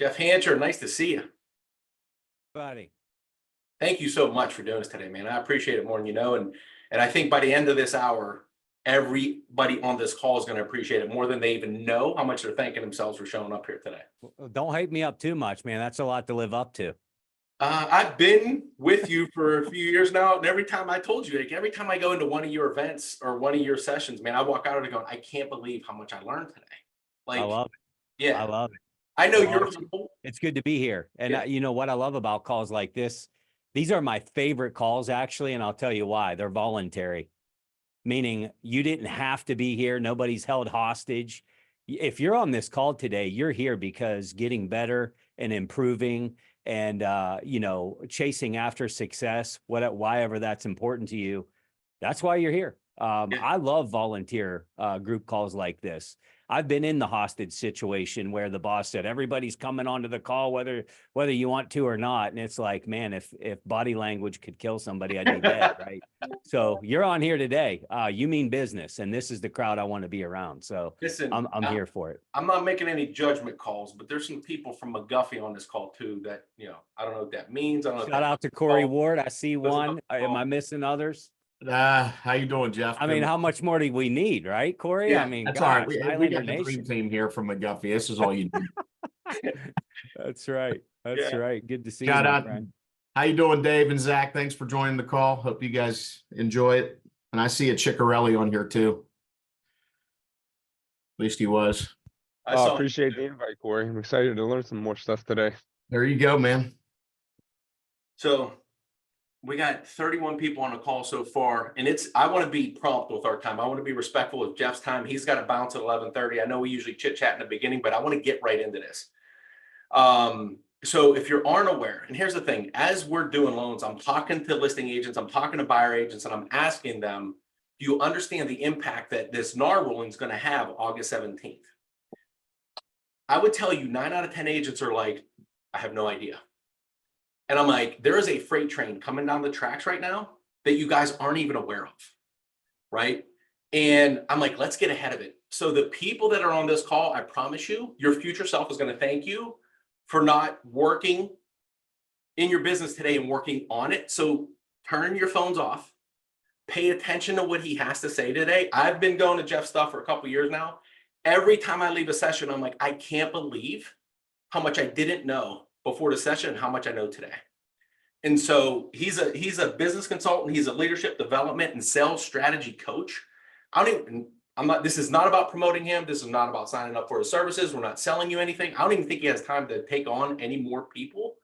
Jeff Hancher, nice to see you. Buddy. Thank you so much for doing this today, man. I appreciate it more than you know. And I think by the end of this hour, everybody on this call is going to appreciate it more than they even know how much they're thanking themselves for showing up here today. Don't hype me up too much, man. That's a lot to live up to. I've been with you for a few years now, and every time I told you, like every time I go into one of your events or one of your sessions, man, I walk out of it going, I can't believe how much I learned today. Like, I love it. yeah, I love it. I know Well, you're it's, humble. it's good to be here. And Yeah. you know what I love about calls like this? These are my favorite calls, actually. And I'll tell you why. They're voluntary, meaning you didn't have to be here. Nobody's held hostage. If you're on this call today, you're here because getting better and improving and, chasing after success, why ever that's important to you. That's why you're here. I love volunteer group calls like this. I've been in the hostage situation where the boss said, everybody's coming onto the call, whether you want to or not. And it's like, man, if body language could kill somebody, I'd be dead, right? So you're on here today. You mean business, and this is the crowd I want to be around. So Listen, I'm here for it. I'm not making any judgment calls, but there's some people from McGuffey on this call too that, I don't know what that means. I don't know. Shout out to Corey Ward. I see one. Am I missing others? How you doing, Jeff? I mean, how much more do we need, right, Corey? Yeah, I mean, That's gosh, all right. We got the Nation. dream team here from McGuffey. This is all you need. That's right. That's right. Good to see you, Shout my out. friend. How you doing, Dave and Zach? Thanks for joining the call. Hope you guys enjoy it. And I see a Ciccarelli on here too. At least he was. I appreciate the invite, Corey. I'm excited to learn some more stuff today. There you go, man. So we got 31 people on the call so far, and I want to be prompt with our time. I want to be respectful of Jeff's time. He's got to bounce at 11:30. I know we usually chit chat in the beginning, but I want to get right into this. So if you aren't aware, and here's the thing, as we're doing loans, I'm talking to listing agents, I'm talking to buyer agents, and I'm asking them, do you understand the impact that this NAR ruling is going to have August 17th? I would tell you 9 out of 10 agents are like, I have no idea. And I'm like, there is a freight train coming down the tracks right now that you guys aren't even aware of, right? And I'm like, let's get ahead of it. So the people that are on this call, I promise you, your future self is going to thank you for not working in your business today and working on it. So turn your phones off, pay attention to what he has to say today. I've been going to Jeff's stuff for a couple of years now. Every time I leave a session, I'm like, I can't believe how much I didn't know before the session and how much I know today. And so he's a business consultant. He's a leadership development and sales strategy coach. This is not about promoting him. This is not about signing up for his services. We're not selling you anything. I don't even think he has time to take on any more people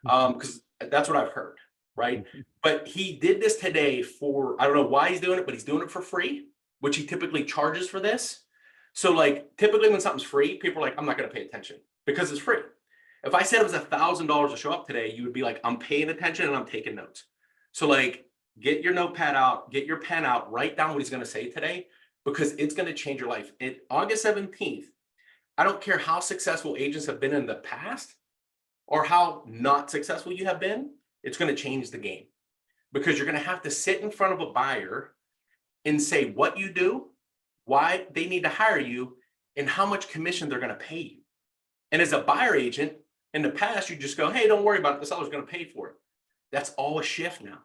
because that's what I've heard, right? But he did this today for, I don't know why he's doing it, but he's doing it for free, which he typically charges for this. So like typically when something's free, people are like, I'm not going to pay attention because it's free. If I said it was $1,000 to show up today, you would be like, I'm paying attention and I'm taking notes. So like, get your notepad out, get your pen out, write down what he's going to say today, because it's going to change your life. And August 17th, I don't care how successful agents have been in the past or how not successful you have been, it's going to change the game because you're going to have to sit in front of a buyer and say what you do, why they need to hire you, and how much commission they're going to pay you. And as a buyer agent, in the past, you just go, hey, don't worry about it. The seller's going to pay for it. That's all a shift now.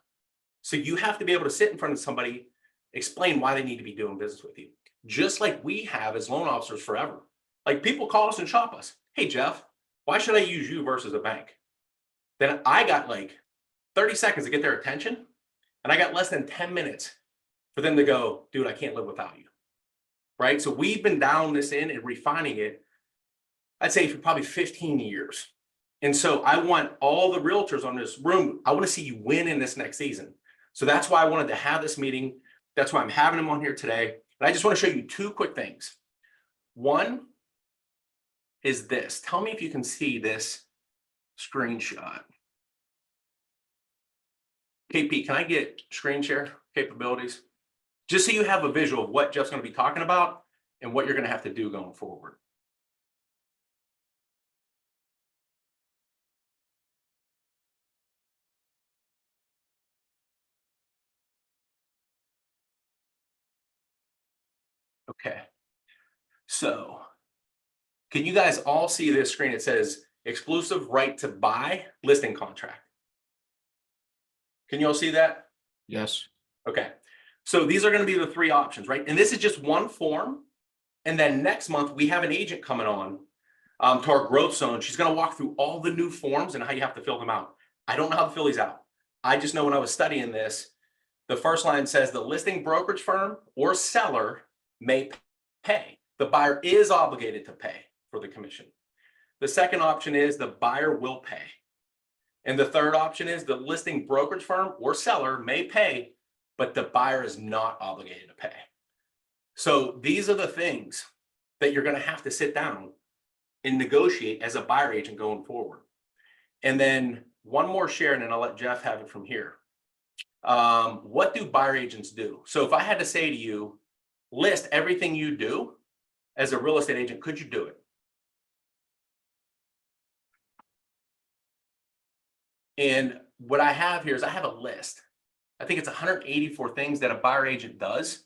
So you have to be able to sit in front of somebody, explain why they need to be doing business with you. Just like we have as loan officers forever. Like people call us and shop us. Hey, Jeff, why should I use you versus a bank? Then I got like 30 seconds to get their attention. And I got less than 10 minutes for them to go, dude, I can't live without you. Right? So we've been down this in and refining it, I'd say for probably 15 years. And so I want all the realtors on this room, I want to see you win in this next season. So that's why I wanted to have this meeting. That's why I'm having them on here today. And I just want to show you 2 quick things. One is this. Tell me if you can see this screenshot. KP, can I get screen share capabilities? Just so you have a visual of what Jeff's going to be talking about and what you're going to have to do going forward. Okay, so can you guys all see this screen? It says exclusive right to buy listing contract. Can you all see that? Yes. Okay. So these are going to be the three options, right? And this is just one form. And then next month, we have an agent coming on to our growth zone. She's going to walk through all the new forms and how you have to fill them out. I don't know how to fill these out. I just know when I was studying this, the first line says the listing brokerage firm or seller may pay. The buyer is obligated to pay for the commission. The second option is the buyer will pay. And the third option is the listing brokerage firm or seller may pay, but the buyer is not obligated to pay. So these are the things that you're going to have to sit down and negotiate as a buyer agent going forward. And then one more share, and then I'll let Jeff have it from here. What do buyer agents do? So if I had to say to you, list everything you do as a real estate agent, could you do it? And what I have here is I have a list. I think it's 184 things that a buyer agent does.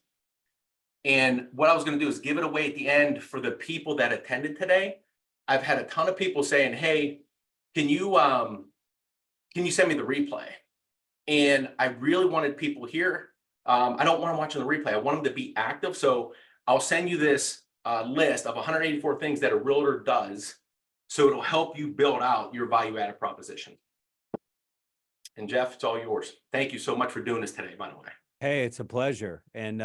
And what I was going to do is give it away at the end for the people that attended today. I've had a ton of people saying, hey, can you send me the replay? And I really wanted people here. I don't want them watching the replay. I want them to be active. So I'll send you this list of 184 things that a realtor does. So it'll help you build out your value added proposition. And Jeff, it's all yours. Thank you so much for doing this today, by the way. Hey, it's a pleasure. And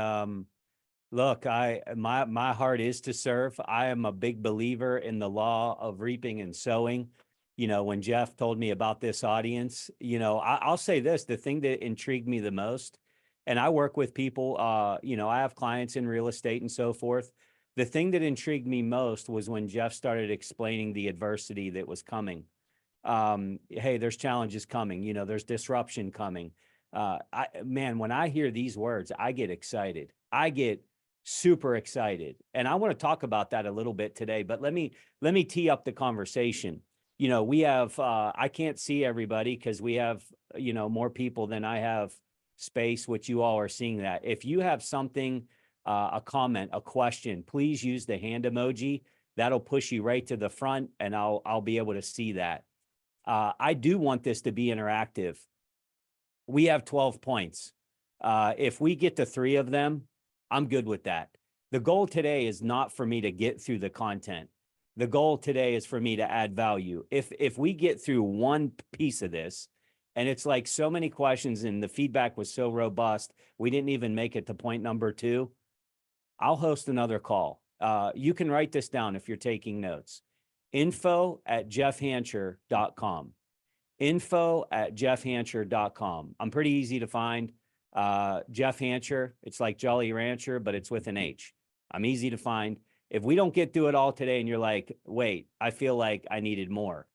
look, my heart is to serve. I am a big believer in the law of reaping and sowing. You know, when Jeff told me about this audience, you know, I'll say this, the thing that intrigued me the most, and I work with people, you know, I have clients in real estate and so forth. The thing that intrigued me most was when Jeff started explaining the adversity that was coming. Hey, there's challenges coming, you know, there's disruption coming. Man, when I hear these words, I get excited. I get super excited. And I want to talk about that a little bit today, but let me tee up the conversation. You know, we have, I can't see everybody because we have, you know, more people than I have space, which you all are seeing that. If you have something, a comment, a question, please use the hand emoji. That'll push you right to the front and I'll be able to see that. I do want this to be interactive. We have 12 points. If we get to 3 of them, I'm good with that. The goal today is not for me to get through the content. The goal today is for me to add value. If we get through one piece of this, and it's like so many questions and the feedback was so robust, we didn't even make it to point number 2, I'll host another call. You can write this down if you're taking notes. info@jeffhancher.com. info@jeffhancher.com. I'm pretty easy to find. Jeff Hancher, it's like Jolly Rancher, but it's with an H. I'm easy to find. If we don't get through it all today and you're like, wait, I feel like I needed more,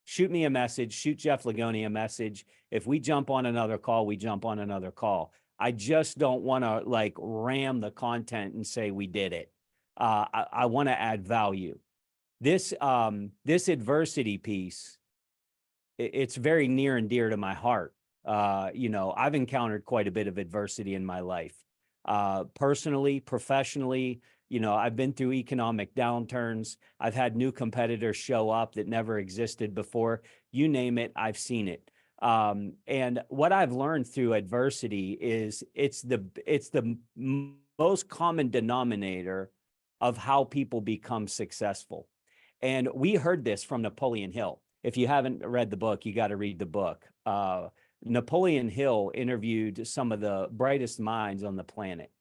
shoot me a message, shoot Jeff Lagoni a message. If we jump on another call, we jump on another call. I just don't want to like ram the content and say we did it. I want to add value. This adversity piece, it's very near and dear to my heart. You know, I've encountered quite a bit of adversity in my life. Personally, professionally, you know, I've been through economic downturns. I've had new competitors show up that never existed before. You name it, I've seen it. And what I've learned through adversity is it's the most common denominator of how people become successful. And we heard this from Napoleon Hill. If you haven't read the book, you got to read the book. Napoleon Hill interviewed some of the brightest minds on the planet.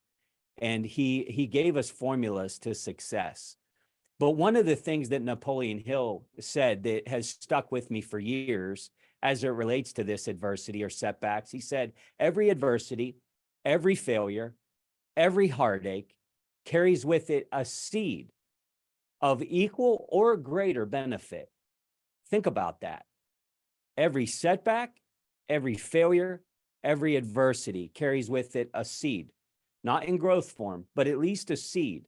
And he gave us formulas to success. But one of the things that Napoleon Hill said that has stuck with me for years as it relates to this adversity or setbacks, he said, every adversity, every failure, every heartache carries with it a seed of equal or greater benefit. Think about that. Every setback, every failure, every adversity carries with it a seed. Not in growth form, but at least a seed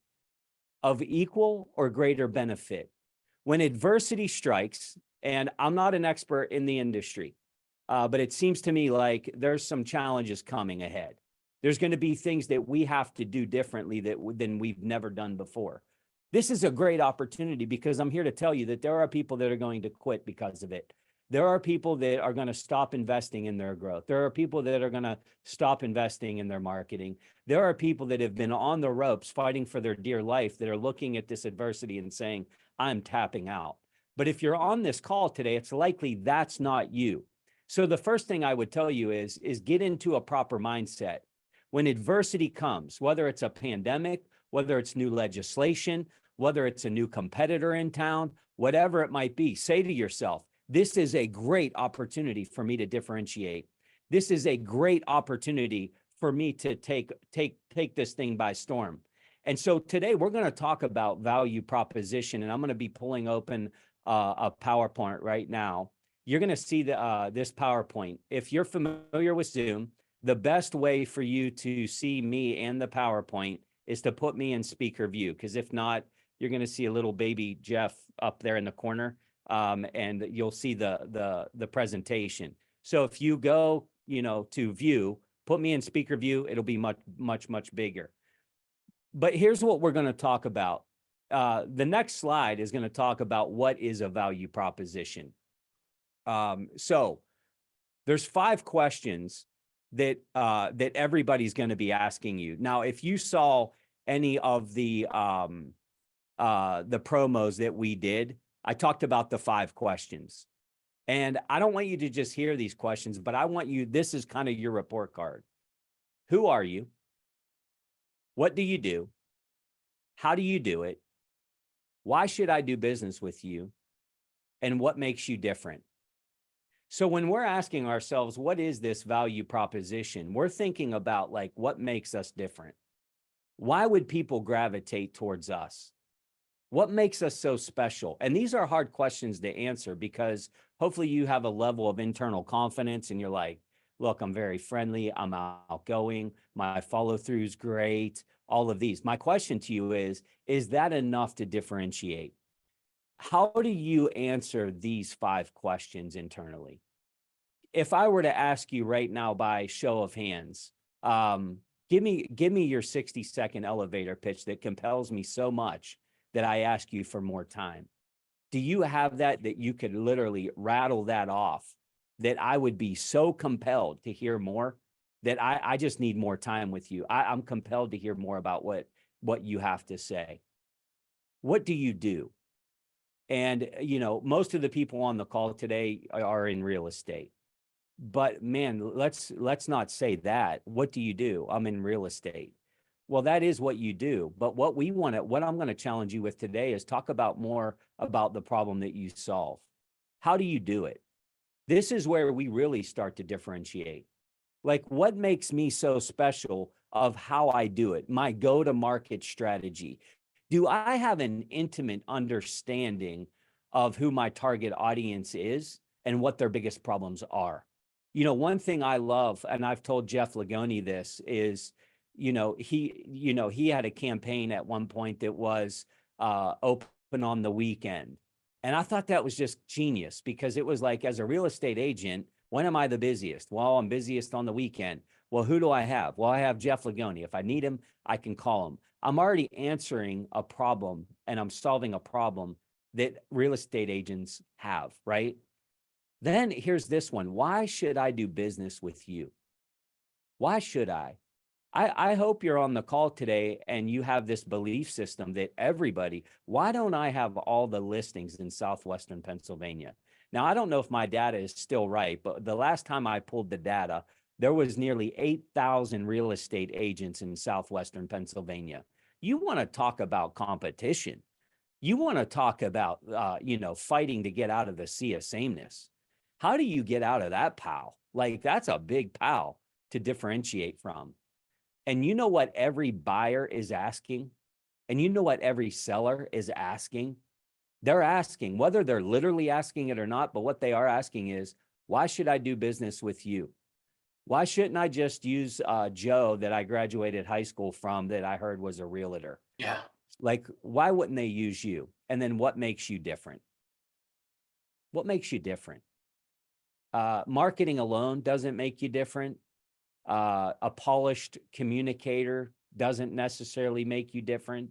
of equal or greater benefit. When adversity strikes, and I'm not an expert in the industry, but it seems to me like there's some challenges coming ahead. There's going to be things that we have to do differently than we've never done before. This is a great opportunity because I'm here to tell you that there are people that are going to quit because of it. There are people that are going to stop investing in their growth. There are people that are going to stop investing in their marketing. There are people that have been on the ropes fighting for their dear life that are looking at this adversity and saying, I'm tapping out. But if you're on this call today, it's likely that's not you. So the first thing I would tell you is get into a proper mindset. When adversity comes, whether it's a pandemic, whether it's new legislation, whether it's a new competitor in town, whatever it might be, say to yourself, this is a great opportunity for me to differentiate. This is a great opportunity for me to take this thing by storm. And so today we're going to talk about value proposition, and I'm going to be pulling open a PowerPoint right now. You're going to see this PowerPoint. If you're familiar with Zoom, the best way for you to see me and the PowerPoint is to put me in speaker view, because if not, you're going to see a little baby Jeff up there in the corner. And you'll see the presentation. So if you go, to view, put me in speaker view, it'll be much bigger. But here's what we're going to talk about. The next slide is going to talk about what is a value proposition. So there's 5 questions that everybody's going to be asking you. Now, if you saw any of the promos that we did, I talked about the 5 questions, and I don't want you to just hear these questions, but I want you, this is kind of your report card. Who are you? What do you do? How do you do it? Why should I do business with you? And what makes you different? So when we're asking ourselves, what is this value proposition? We're thinking about like, what makes us different? Why would people gravitate towards us? What makes us so special? And these are hard questions to answer because hopefully you have a level of internal confidence and you're like, look, I'm very friendly, I'm outgoing, my follow through is great, all of these. My question to you is that enough to differentiate? How do you answer these 5 questions internally? If I were to ask you right now by show of hands, give me your 60-second elevator pitch that compels me so much that I ask you for more time. Do you have that you could literally rattle that off, that I would be so compelled to hear more, that I just need more time with you? I'm compelled to hear more about what you have to say. What do you do? And, most of the people on the call today are in real estate. But man, let's not say that. What do you do? I'm in real estate. Well, that is what you do. But what I'm going to challenge you with today is talk about more about the problem that you solve. How do you do it? This is where we really start to differentiate. Like, what makes me so special of how I do it? My go-to-market strategy. Do I have an intimate understanding of who my target audience is and what their biggest problems are? One thing I love, and I've told Jeff Lagoni this, is he had a campaign at one point that was open on the weekend. And I thought that was just genius, because it was like, as a real estate agent, when am I the busiest? Well, I'm busiest on the weekend. Well, who do I have? Well, I have Jeff Lagoni. If I need him, I can call him. I'm already answering a problem, and I'm solving a problem that real estate agents have, right? Then here's this one. Why should I do business with you? Why should I? I hope you're on the call today and you have this belief system that why don't I have all the listings in Southwestern Pennsylvania? Now, I don't know if my data is still right, but the last time I pulled the data, there was nearly 8,000 real estate agents in Southwestern Pennsylvania. You want to talk about competition. You want to talk about, fighting to get out of the sea of sameness. How do you get out of that pile? Like, that's a big pile to differentiate from. And you know what every buyer is asking? And you know what every seller is asking? They're asking, whether they're literally asking it or not, but what they are asking is, why should I do business with you? Why shouldn't I just use Joe that I graduated high school from, that I heard was a realtor? Yeah. Like, why wouldn't they use you? And then what makes you different? What makes you different? Marketing alone doesn't make you different. A polished communicator doesn't necessarily make you different.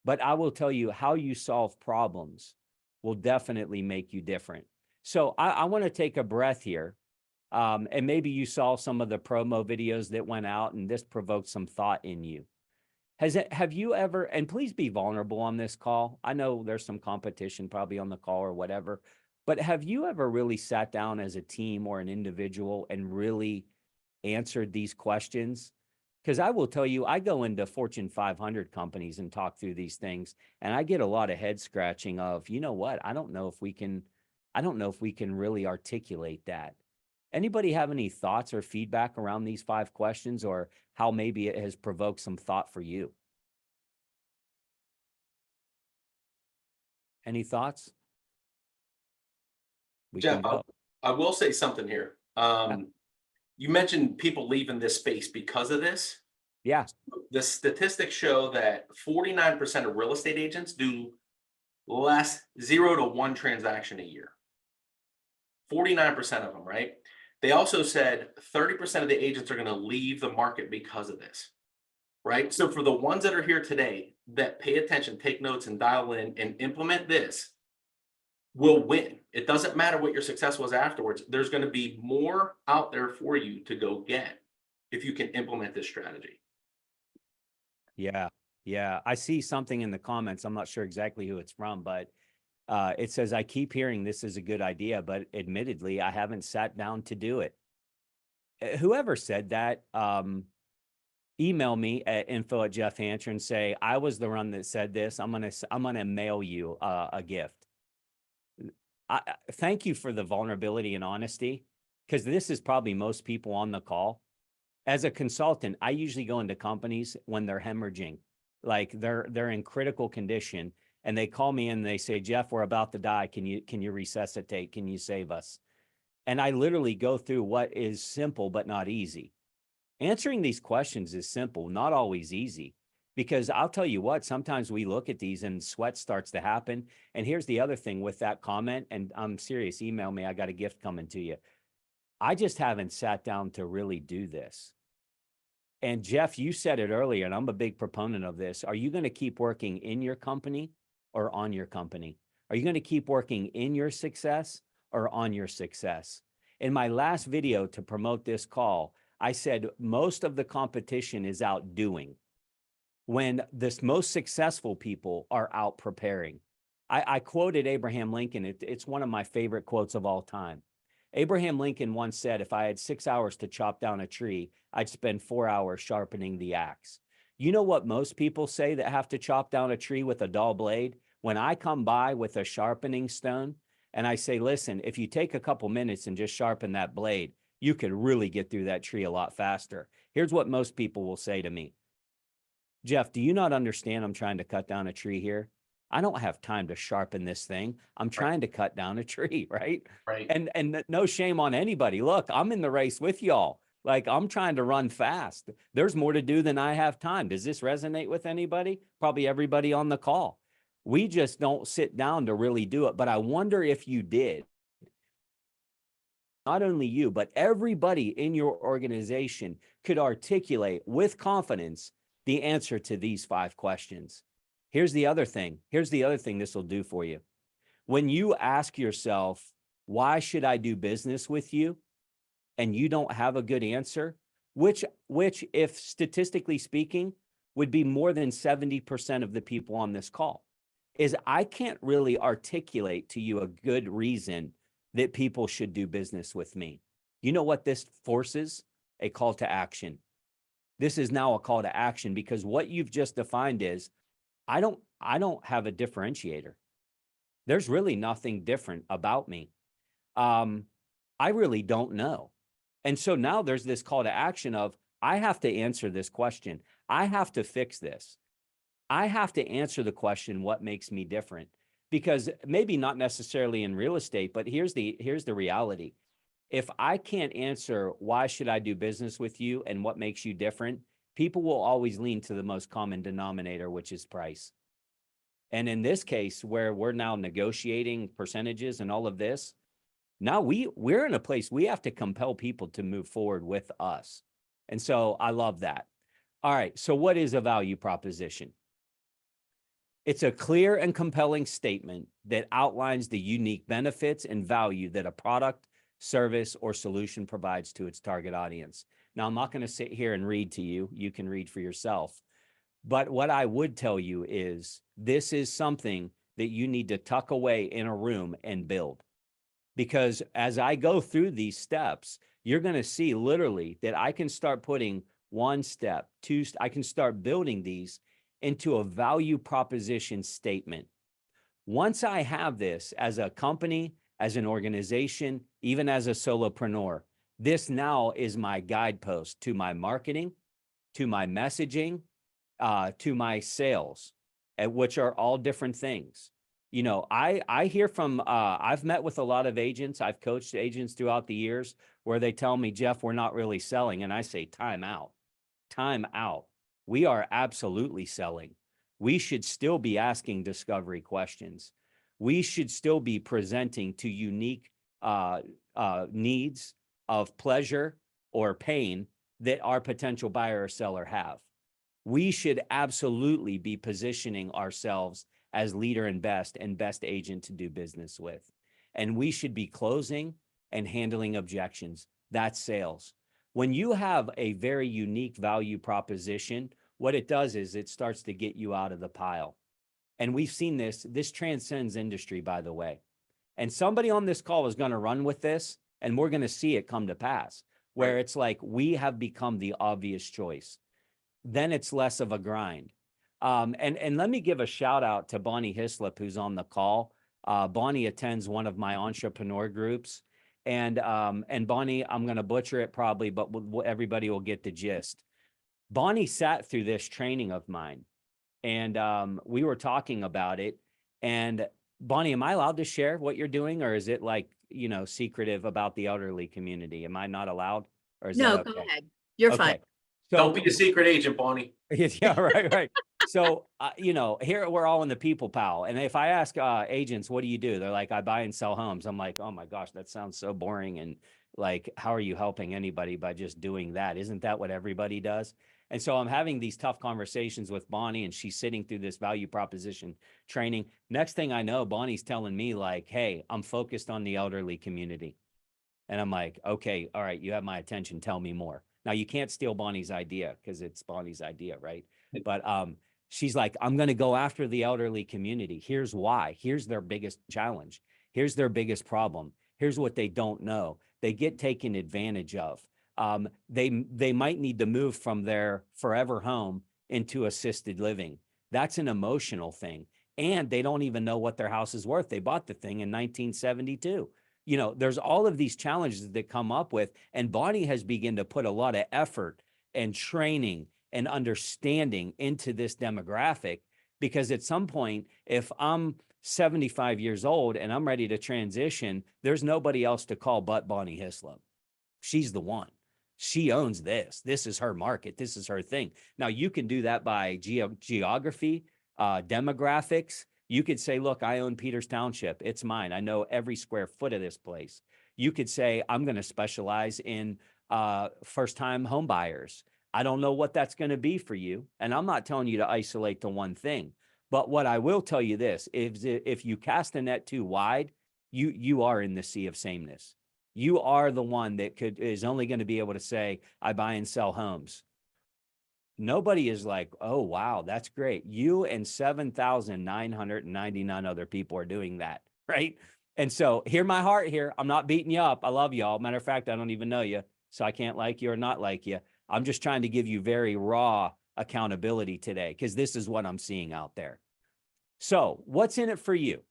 but I will tell you how you solve problems will definitely make you different. So I want to take a breath here. And maybe you saw some of the promo videos that went out and this provoked some thought in you. Have you ever, and please be vulnerable on this call. I know there's some competition probably on the call or whatever, but have you ever really sat down as a team or an individual and really answered these questions? Because I will tell you, I go into Fortune 500 companies and talk through these things, and I get a lot of head scratching of, you know what, I don't know if we can really articulate that. Anybody have any thoughts or feedback around these 5 questions, or how maybe it has provoked some thought for you? Any thoughts? We Jeff, can go. I will say something here. You mentioned people leaving this space because of this. Yeah. The statistics show that 49% of real estate agents do less 0 to 1 transaction a year. 49% of them, right? They also said 30% of the agents are going to leave the market because of this, right? So for the ones that are here today that pay attention, take notes, and dial in and implement this, will win. It doesn't matter what your success was afterwards. There's going to be more out there for you to go get if you can implement this strategy. Yeah. Yeah. I see something in the comments. I'm not sure exactly who it's from, but it says, I keep hearing this is a good idea, but admittedly, I haven't sat down to do it. Whoever said that, email me at info@Jeff.Hancher and say, I was the one that said this. I'm going to mail you a gift. Thank you for the vulnerability and honesty, because this is probably most people on the call. As a consultant, I usually go into companies when they're hemorrhaging, like they're in critical condition, and they call me and they say, Jeff, we're about to die. Can you resuscitate? Can you save us? And I literally go through what is simple but not easy. Answering these questions is simple, not always easy. Because I'll tell you what, sometimes we look at these and sweat starts to happen. And here's the other thing with that comment, and I'm serious, email me, I got a gift coming to you. I just haven't sat down to really do this. And Jeff, you said it earlier, and I'm a big proponent of this. Are you going to keep working in your company or on your company? Are you going to keep working in your success or on your success? In my last video to promote this call, I said most of the competition is out doing, when the most successful people are out preparing. I quoted Abraham Lincoln. It's one of my favorite quotes of all time. Abraham Lincoln once said, if I had 6 hours to chop down a tree, I'd spend 4 hours sharpening the axe. You know what most people say that have to chop down a tree with a dull blade? When I come by with a sharpening stone and I say, listen, if you take a couple minutes and just sharpen that blade, you could really get through that tree a lot faster. Here's what most people will say to me. Jeff, do you not understand I'm trying to cut down a tree here? I don't have time to sharpen this thing. I'm trying to cut down a tree, right? Right. And no shame on anybody. Look, I'm in the race with y'all. Like, I'm trying to run fast. There's more to do than I have time. Does this resonate with anybody? Probably everybody on the call. We just don't sit down to really do it. But I wonder if you did. Not only you, but everybody in your organization could articulate with confidence the answer to these 5 questions. Here's the other thing. Here's the other thing this will do for you. When you ask yourself, why should I do business with you? And you don't have a good answer, which if statistically speaking, would be more than 70% of the people on this call, is I can't really articulate to you a good reason that people should do business with me. You know what this forces? A call to action. This is now a call to action, because what you've just defined is, I don't have a differentiator. There's really nothing different about me. I really don't know. And so now there's this call to action of, I have to answer this question. I have to fix this. I have to answer the question, what makes me different? Because maybe not necessarily in real estate, but here's the reality. If I can't answer, why should I do business with you and what makes you different? People will always lean to the most common denominator, which is price. And in this case, where we're now negotiating percentages and all of this, now we're in a place we have to compel people to move forward with us. And so I love that. All right. So what is a value proposition? It's a clear and compelling statement that outlines the unique benefits and value that a product, service, or solution provides to its target audience. Now, I'm not going to sit here and read to you. You can read for yourself. But what I would tell you is this is something that you need to tuck away in a room and build. Because as I go through these steps, you're going to see literally that I can start putting one step, two, I can start building these into a value proposition statement. Once I have this as a company, as an organization, even as a solopreneur, this now is my guidepost to my marketing, to my messaging, to my sales, which are all different things. You know, I hear from, I've met with a lot of agents, I've coached agents throughout the years where they tell me, Jeff, we're not really selling. And I say, time out, time out. We are absolutely selling. We should still be asking discovery questions. We should still be presenting to unique needs of pleasure or pain that our potential buyer or seller have. We should absolutely be positioning ourselves as leader and best agent to do business with. And we should be closing and handling objections. That's sales. When you have a very unique value proposition, what it does is it starts to get you out of the pile. And we've seen this transcends industry, by the way. And somebody on this call is going to run with this, and we're going to see it come to pass, where it's like we have become the obvious choice. Then it's less of a grind. And let me give a shout out to Bonnie Hislop, who's on the call. Bonnie attends one of my entrepreneur groups. And Bonnie, I'm going to butcher it probably, but everybody will get the gist. Bonnie sat through this training of mine, and we were talking about it. And Bonnie, am I allowed to share what you're doing, or is it like, you know, secretive about the elderly community? Am I not allowed? Or is No, that okay? go ahead. You're fine. So, Don't be a secret agent, Bonnie. yeah, right. So, you know, here we're all in the people pal. And if I ask agents, what do you do? They're like, I buy and sell homes. I'm like, oh my gosh, that sounds so boring. And like, how are you helping anybody by just doing that? Isn't that what everybody does? And so I'm having these tough conversations with Bonnie, and she's sitting through this value proposition training. Next thing I know, Bonnie's telling me like, hey, I'm focused on the elderly community. And I'm like, okay, all right, you have my attention. Tell me more. Now you can't steal Bonnie's idea because it's Bonnie's idea, right? But she's like, I'm going to go after the elderly community. Here's why. Here's their biggest challenge. Here's their biggest problem. Here's what they don't know. They get taken advantage of. They might need to move from their forever home into assisted living. That's an emotional thing. And they don't even know what their house is worth. They bought the thing in 1972. You know, there's all of these challenges that come up with, and Bonnie has begun to put a lot of effort and training and understanding into this demographic, because at some point, if I'm 75 years old and I'm ready to transition, there's nobody else to call but Bonnie Hislop. She's the one. She owns this. This is her market. This is her thing. Now, you can do that by geography, demographics. You could say, look, I own Peters Township. It's mine. I know every square foot of this place. You could say, I'm going to specialize in first-time home buyers. I don't know what that's going to be for you. And I'm not telling you to isolate to one thing. But what I will tell you this, if you cast a net too wide, you are in the sea of sameness. You are the one that is only going to be able to say, I buy and sell homes. Nobody is like, oh, wow, that's great. You and 7,999 other people are doing that, right? And so hear my heart here. I'm not beating you up. I love y'all. Matter of fact, I don't even know you, so I can't like you or not like you. I'm just trying to give you very raw accountability today, because this is what I'm seeing out there. So what's in it for you?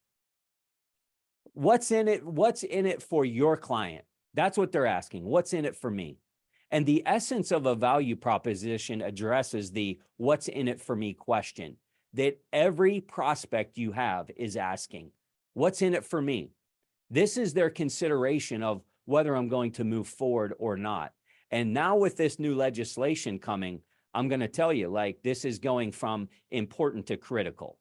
What's in it? What's in it for your client? That's what they're asking. What's in it for me? And the essence of a value proposition addresses the what's in it for me question that every prospect you have is asking. What's in it for me? This is their consideration of whether I'm going to move forward or not. And now with this new legislation coming, I'm going to tell you, like, this is going from important to critical.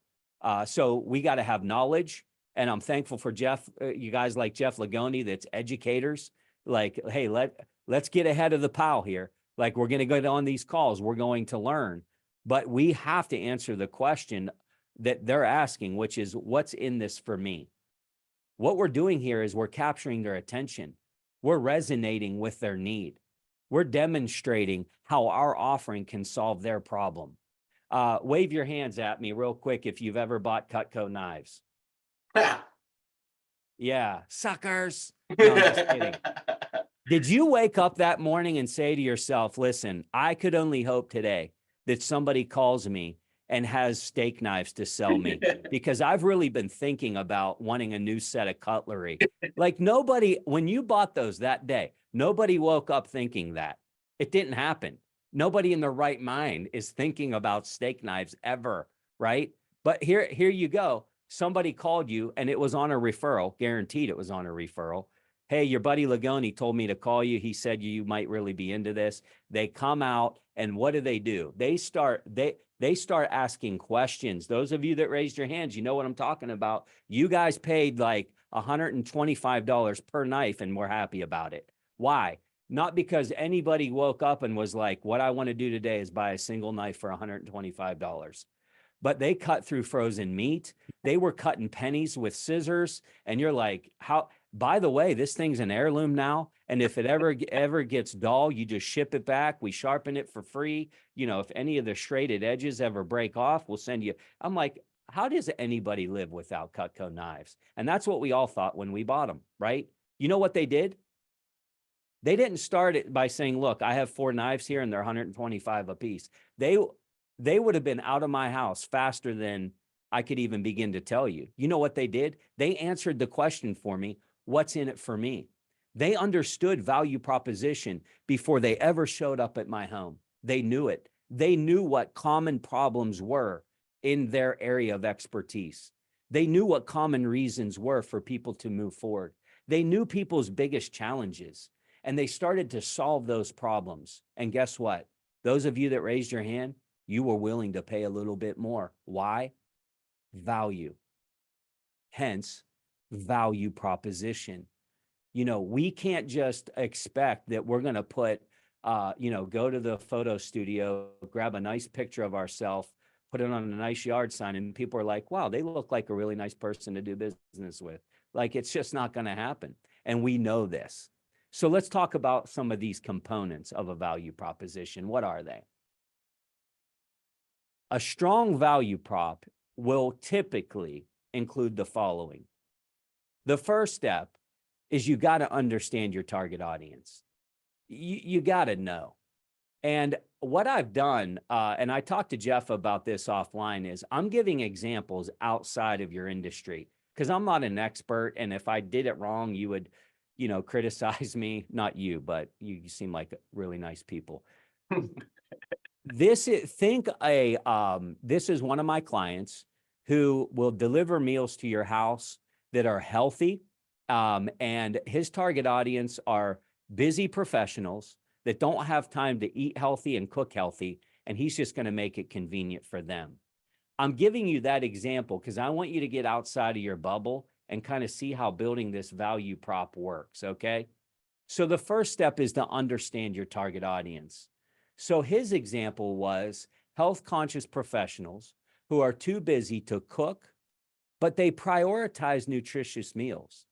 So we got to have knowledge. And I'm thankful for Jeff, you guys like Jeff Lagoni, that's educators. Like, hey, let's get ahead of the pile here. Like, we're going to go on these calls. We're going to learn. But we have to answer the question that they're asking, which is, what's in this for me? What we're doing here is we're capturing their attention. We're resonating with their need. We're demonstrating how our offering can solve their problem. Wave your hands at me real quick if you've ever bought Cutco knives. Yeah, suckers. No, I'm just kidding. Did you wake up that morning and say to yourself, listen, I could only hope today that somebody calls me and has steak knives to sell me, because I've really been thinking about wanting a new set of cutlery. Like nobody, when you bought those that day, nobody woke up thinking that. It didn't happen. Nobody in their right mind is thinking about steak knives ever, right? But here you go. Somebody called you and it was on a referral, guaranteed it was on a referral. Hey, your buddy Lagoni told me to call you. He said you might really be into this. They come out and what do? They start asking questions. Those of you that raised your hands, you know what I'm talking about. You guys paid like $125 per knife and we're happy about it. Why? Not because anybody woke up and was like, what I want to do today is buy a single knife for $125. But they cut through frozen meat. They were cutting pennies with scissors. And you're like, how? By the way, this thing's an heirloom now. And if it ever gets dull, you just ship it back. We sharpen it for free. You know, if any of the serrated edges ever break off, we'll send you. I'm like, how does anybody live without Cutco knives? And that's what we all thought when we bought them, right? You know what they did? They didn't start it by saying, look, I have 4 knives here and they're 125 a piece. They would have been out of my house faster than I could even begin to tell you. You know what they did? They answered the question for me, what's in it for me? They understood value proposition before they ever showed up at my home. They knew it. They knew what common problems were in their area of expertise. They knew what common reasons were for people to move forward. They knew people's biggest challenges. And they started to solve those problems. And guess what? Those of you that raised your hand, you were willing to pay a little bit more. Why? Value. Hence, value proposition. You know, we can't just expect that we're going to put, go to the photo studio, grab a nice picture of ourselves, put it on a nice yard sign, and people are like, wow, they look like a really nice person to do business with. Like, it's just not going to happen. And we know this. So let's talk about some of these components of a value proposition. What are they? A strong value prop will typically include the following. The first step is you got to understand your target audience. You got to know. And what I've done, and I talked to Jeff about this offline, is I'm giving examples outside of your industry because I'm not an expert. And if I did it wrong, you would criticize me, not you, but you seem like really nice people. This is one of my clients who will deliver meals to your house that are healthy. And his target audience are busy professionals that don't have time to eat healthy and cook healthy. And he's just going to make it convenient for them. I'm giving you that example because I want you to get outside of your bubble and kind of see how building this value prop works, okay? So the first step is to understand your target audience. So his example was health-conscious professionals who are too busy to cook, but they prioritize nutritious meals.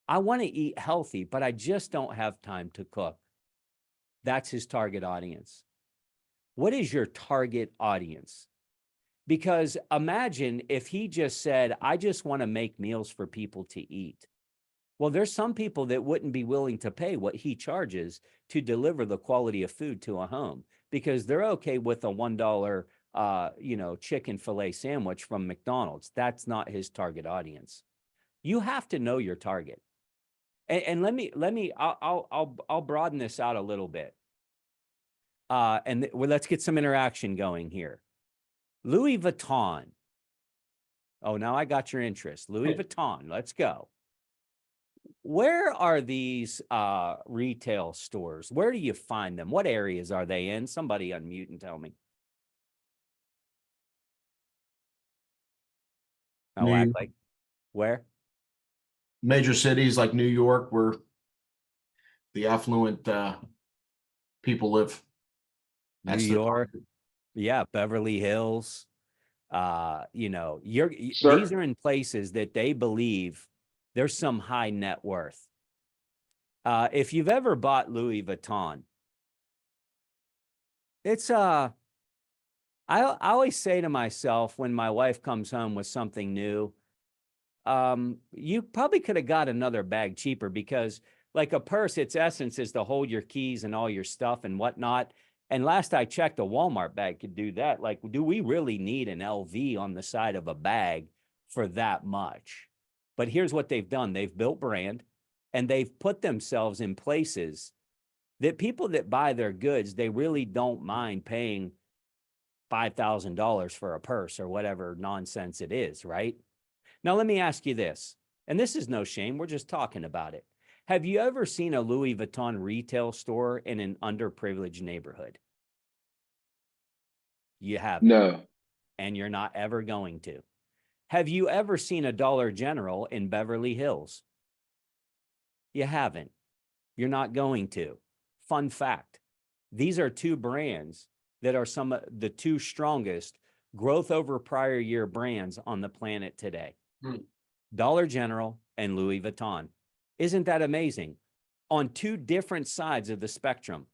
I want to eat healthy, but I just don't have time to cook. That's his target audience. What is your target audience? Because imagine if he just said, I just want to make meals for people to eat. Well, there's some people that wouldn't be willing to pay what he charges to deliver the quality of food to a home because they're okay with a $1, chicken fillet sandwich from McDonald's. That's not his target audience. You have to know your target. And I'll broaden this out a little bit. Let's get some interaction going here. Louis Vuitton. Oh, now I got your interest. Louis Vuitton, let's go. Where are these retail stores? Where do you find them? What areas are they in? Somebody unmute and tell me. Oh, act like where? Major cities like New York, where the affluent people live. New York. Yeah, Beverly Hills. You know, Sir. these are in places that they believe there's some high net worth. If you've ever bought Louis Vuitton, it's I always say to myself when my wife comes home with something new, you probably could have got another bag cheaper, because like a purse, its essence is to hold your keys and all your stuff and whatnot. And last I checked, a Walmart bag could do that. Like, do we really need an LV on the side of a bag for that much? But here's what they've done. They've built brand, and they've put themselves in places that people that buy their goods, they really don't mind paying $5,000 for a purse or whatever nonsense it is, right? Now, let me ask you this, and this is no shame. We're just talking about it. Have you ever seen a Louis Vuitton retail store in an underprivileged neighborhood? You haven't, No. and you're not ever going to. Have you ever seen a Dollar General in Beverly Hills? You haven't. You're not going to. Fun fact, these are two brands that are some of the two strongest growth over prior year brands on the planet today. Dollar General and Louis Vuitton. Isn't that amazing? On two different sides of the spectrum.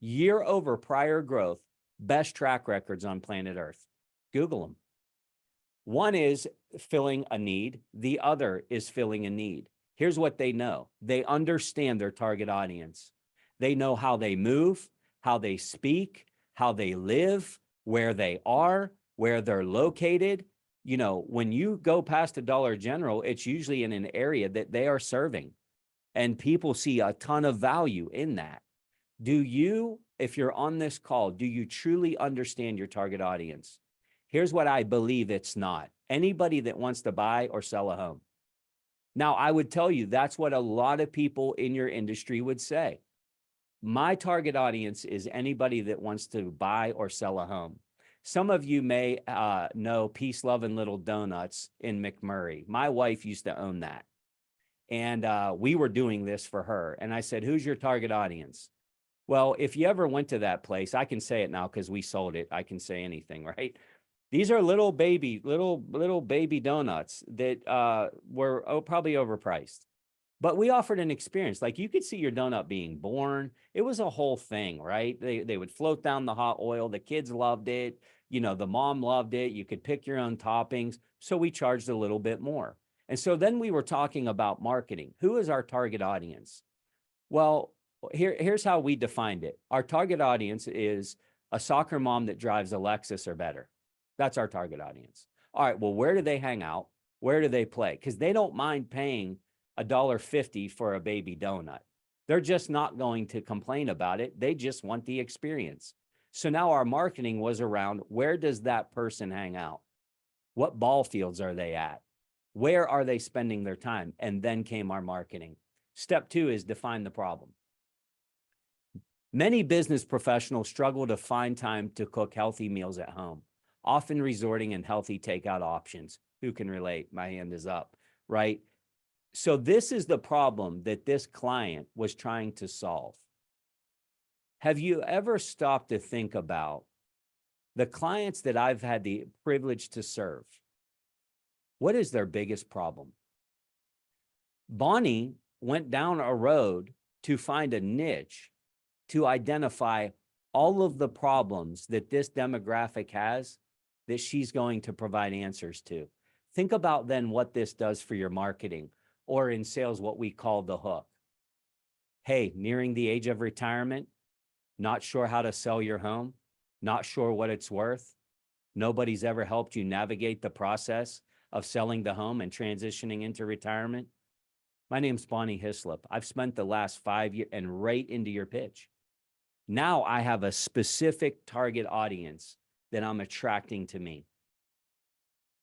Year over prior growth, best track records on planet Earth. Google them. One is filling a need. The other is filling a need. Here's what they know. They understand their target audience. They know how they move, how they speak, how they live, where they are, where they're located. You know, when you go past a Dollar General, it's usually in an area that they are serving, and people see a ton of value in that. Do you, if you're on this call, do you truly understand your target audience? Here's what I believe it's not. Anybody that wants to buy or sell a home. Now, I would tell you that's what a lot of people in your industry would say. My target audience is anybody that wants to buy or sell a home. Some of you may know Peace, Love, and Little Donuts in McMurray. My wife used to own that. And we were doing this for her. And I said, who's your target audience? Well, if you ever went to that place, I can say it now because we sold it. I can say anything, right? These are little baby donuts that were probably overpriced. But we offered an experience. Like, you could see your donut being born. It was a whole thing, right? They would float down the hot oil. The kids loved it. You know, the mom loved it. You could pick your own toppings. So we charged a little bit more. And so then we were talking about marketing. Who is our target audience? Well, here's how we defined it. Our target audience is a soccer mom that drives a Lexus or better. That's our target audience. All right, well, where do they hang out? Where do they play? Because they don't mind paying $1.50 for a baby donut. They're just not going to complain about it. They just want the experience. So now our marketing was around, where does that person hang out? What ball fields are they at? Where are they spending their time? And then came our marketing. Step 2 is define the problem. Many business professionals struggle to find time to cook healthy meals at home, often resorting in healthy takeout options. Who can relate? My hand is up, right? So this is the problem that this client was trying to solve. Have you ever stopped to think about the clients that I've had the privilege to serve? What is their biggest problem? Bonnie went down a road to find a niche to identify all of the problems that this demographic has that she's going to provide answers to. Think about then what this does for your marketing, or in sales, what we call the hook. Hey, nearing the age of retirement, not sure how to sell your home, not sure what it's worth. Nobody's ever helped you navigate the process of selling the home and transitioning into retirement. My name's Bonnie Hislop. I've spent the last 5 years and right into your pitch. Now I have a specific target audience that I'm attracting to me.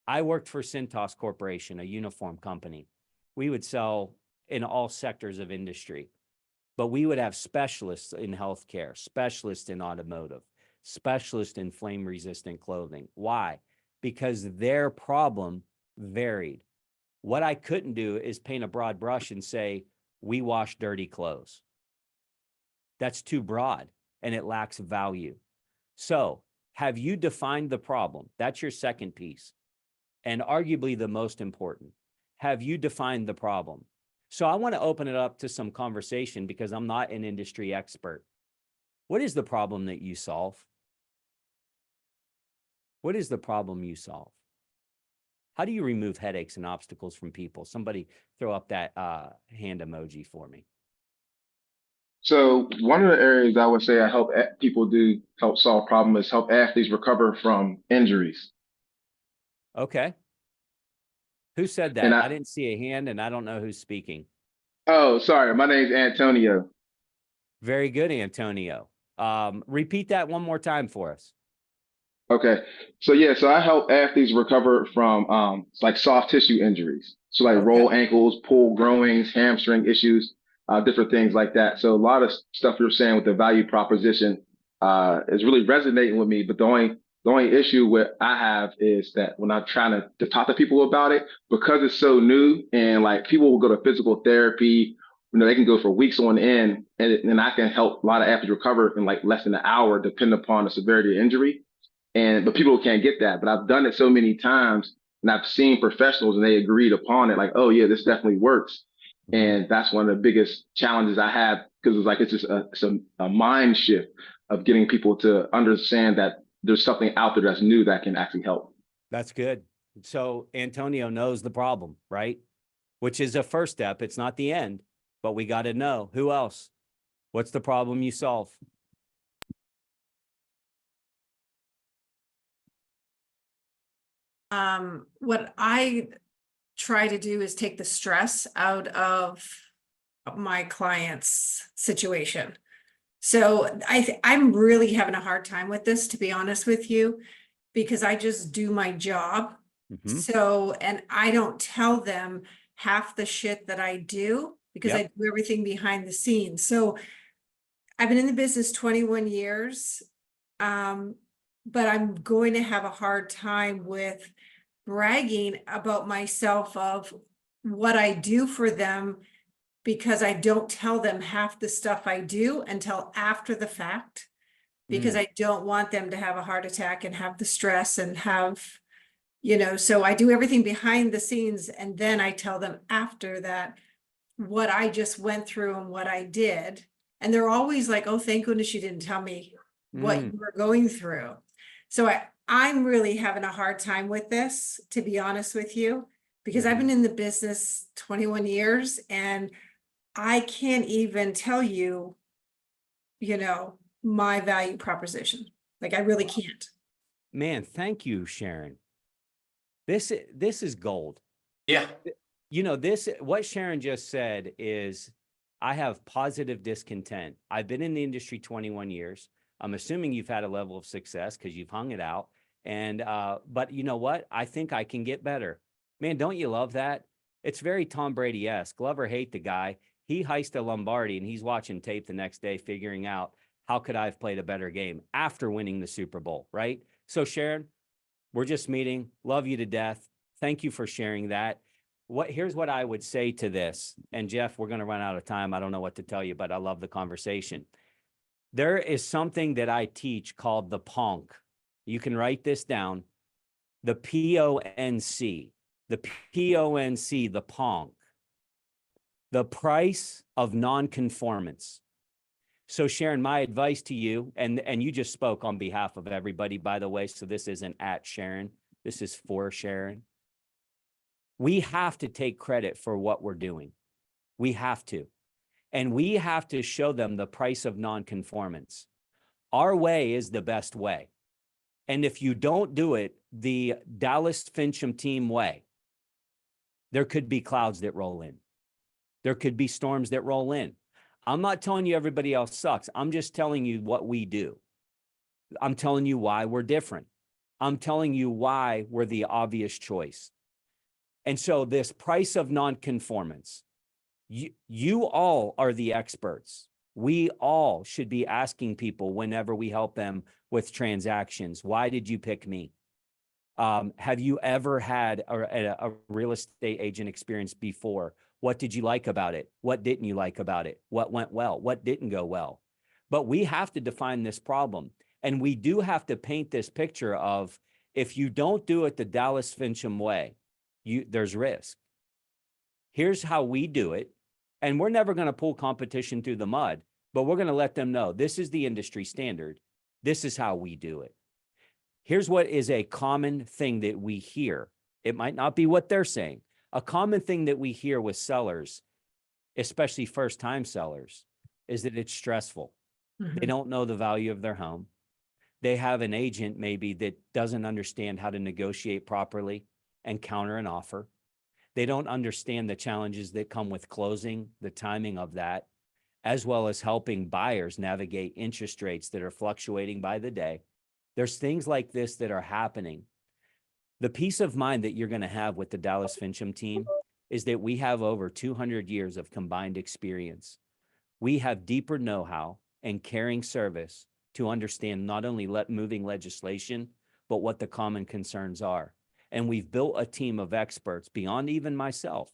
I worked for Cintas Corporation, a uniform company. We would sell in all sectors of industry, but we would have specialists in healthcare, specialists in automotive, specialists in flame-resistant clothing. Why? Because their problem varied. What I couldn't do is paint a broad brush and say, we wash dirty clothes. That's too broad and it lacks value. So Have you defined the problem? That's your second piece. And arguably the most important. Have you defined the problem? So I want to open it up to some conversation because I'm not an industry expert. What is the problem that you solve? What is the problem you solve? How do you remove headaches and obstacles from people? Somebody throw up that hand emoji for me. So one of the areas I would say I help people do help solve problem is help athletes recover from injuries. Okay. Who said And that? I didn't see a hand and I don't know who's speaking. oh, sorry, my name's Antonio. Very good, Antonio. Repeat that one more time for us. Okay. So yeah, so I help athletes recover from like soft tissue injuries. So like Okay. roll ankles, pull groins, hamstring issues, different things like that. So a lot of stuff you're saying with the value proposition is really resonating with me. But the only issue what I have is that when I'm trying to talk to people about it, because it's so new and like people will go to physical therapy, they can go for weeks on end, and I can help a lot of athletes recover in like less than an hour, depending upon the severity of injury. But people can't get that. But I've done it so many times, and I've seen professionals, and they agreed upon it. Like, oh yeah, this definitely works. And that's one of the biggest challenges I have because it's just a mind shift of getting people to understand that there's something out there that's new that can actually help. That's good. So Antonio knows the problem, right? Which is a first step. It's not the end, but we got to know. Who else? What's the problem you solve? What I try to do is take the stress out of my client's situation. So I'm really having a hard time with this, to be honest with you, because I just do my job. Mhm. So, and I don't tell them half the shit that I do because I do everything behind the scenes. So I've been in the business 21 years, but I'm going to have a hard time with bragging about myself of what I do for them because I don't tell them half the stuff I do until after the fact, because I don't want them to have a heart attack and have the stress and have, so I do everything behind the scenes and then I tell them after that what I just went through and what I did. And they're always like, oh, thank goodness you didn't tell me what you were going through. So I'm really having a hard time with this, to be honest with you, because I've been in the business 21 years and I can't even tell you, my value proposition. Like I really can't. Man, thank you, Sharon. This is gold. Yeah. What Sharon just said is, I have positive discontent. I've been in the industry 21 years. I'm assuming you've had a level of success because you've hung it out. And, but you know what? I think I can get better. Man, don't you love that? It's very Tom Brady-esque. Love or hate the guy. He heisted a Lombardi and he's watching tape the next day, figuring out how could I have played a better game after winning the Super Bowl, right? So Sharon, we're just meeting. Love you to death. Thank you for sharing that. Here's what I would say to this. And Jeff, we're going to run out of time. I don't know what to tell you, but I love the conversation. There is something that I teach called the PONC. You can write this down. The PONC. The PONC, the PONC. The price of nonconformance. So Sharon, my advice to you, and you just spoke on behalf of everybody, by the way, so this isn't at Sharon. This is for Sharon. We have to take credit for what we're doing. We have to. And we have to show them the price of nonconformance. Our way is the best way. And if you don't do it the Dallas Fincham team way, there could be clouds that roll in. There could be storms that roll in. I'm not telling you everybody else sucks. I'm just telling you what we do. I'm telling you why we're different. I'm telling you why we're the obvious choice. And so this price of nonconformance, you all are the experts. We all should be asking people whenever we help them with transactions, why did you pick me? Have you ever had a real estate agent experience before? What did you like about it? What didn't you like about it? What went well? What didn't go well? But we have to define this problem. And we do have to paint this picture of, if you don't do it the Dallas Fincham way, there's risk. Here's how we do it. And we're never going to pull competition through the mud, but we're going to let them know this is the industry standard. This is how we do it. Here's what is a common thing that we hear. It might not be what they're saying. A common thing that we hear with sellers, especially first-time sellers, is that it's stressful. They don't know the value of their home. They have an agent maybe that doesn't understand how to negotiate properly and counter an offer. They don't understand the challenges that come with closing, the timing of that, as well as helping buyers navigate interest rates that are fluctuating by the day. There's things like this that are happening. The peace of mind that you're going to have with the Dallas Fincham team is that we have over 200 years of combined experience. We have deeper know-how and caring service to understand not only moving legislation, but what the common concerns are. And we've built a team of experts beyond even myself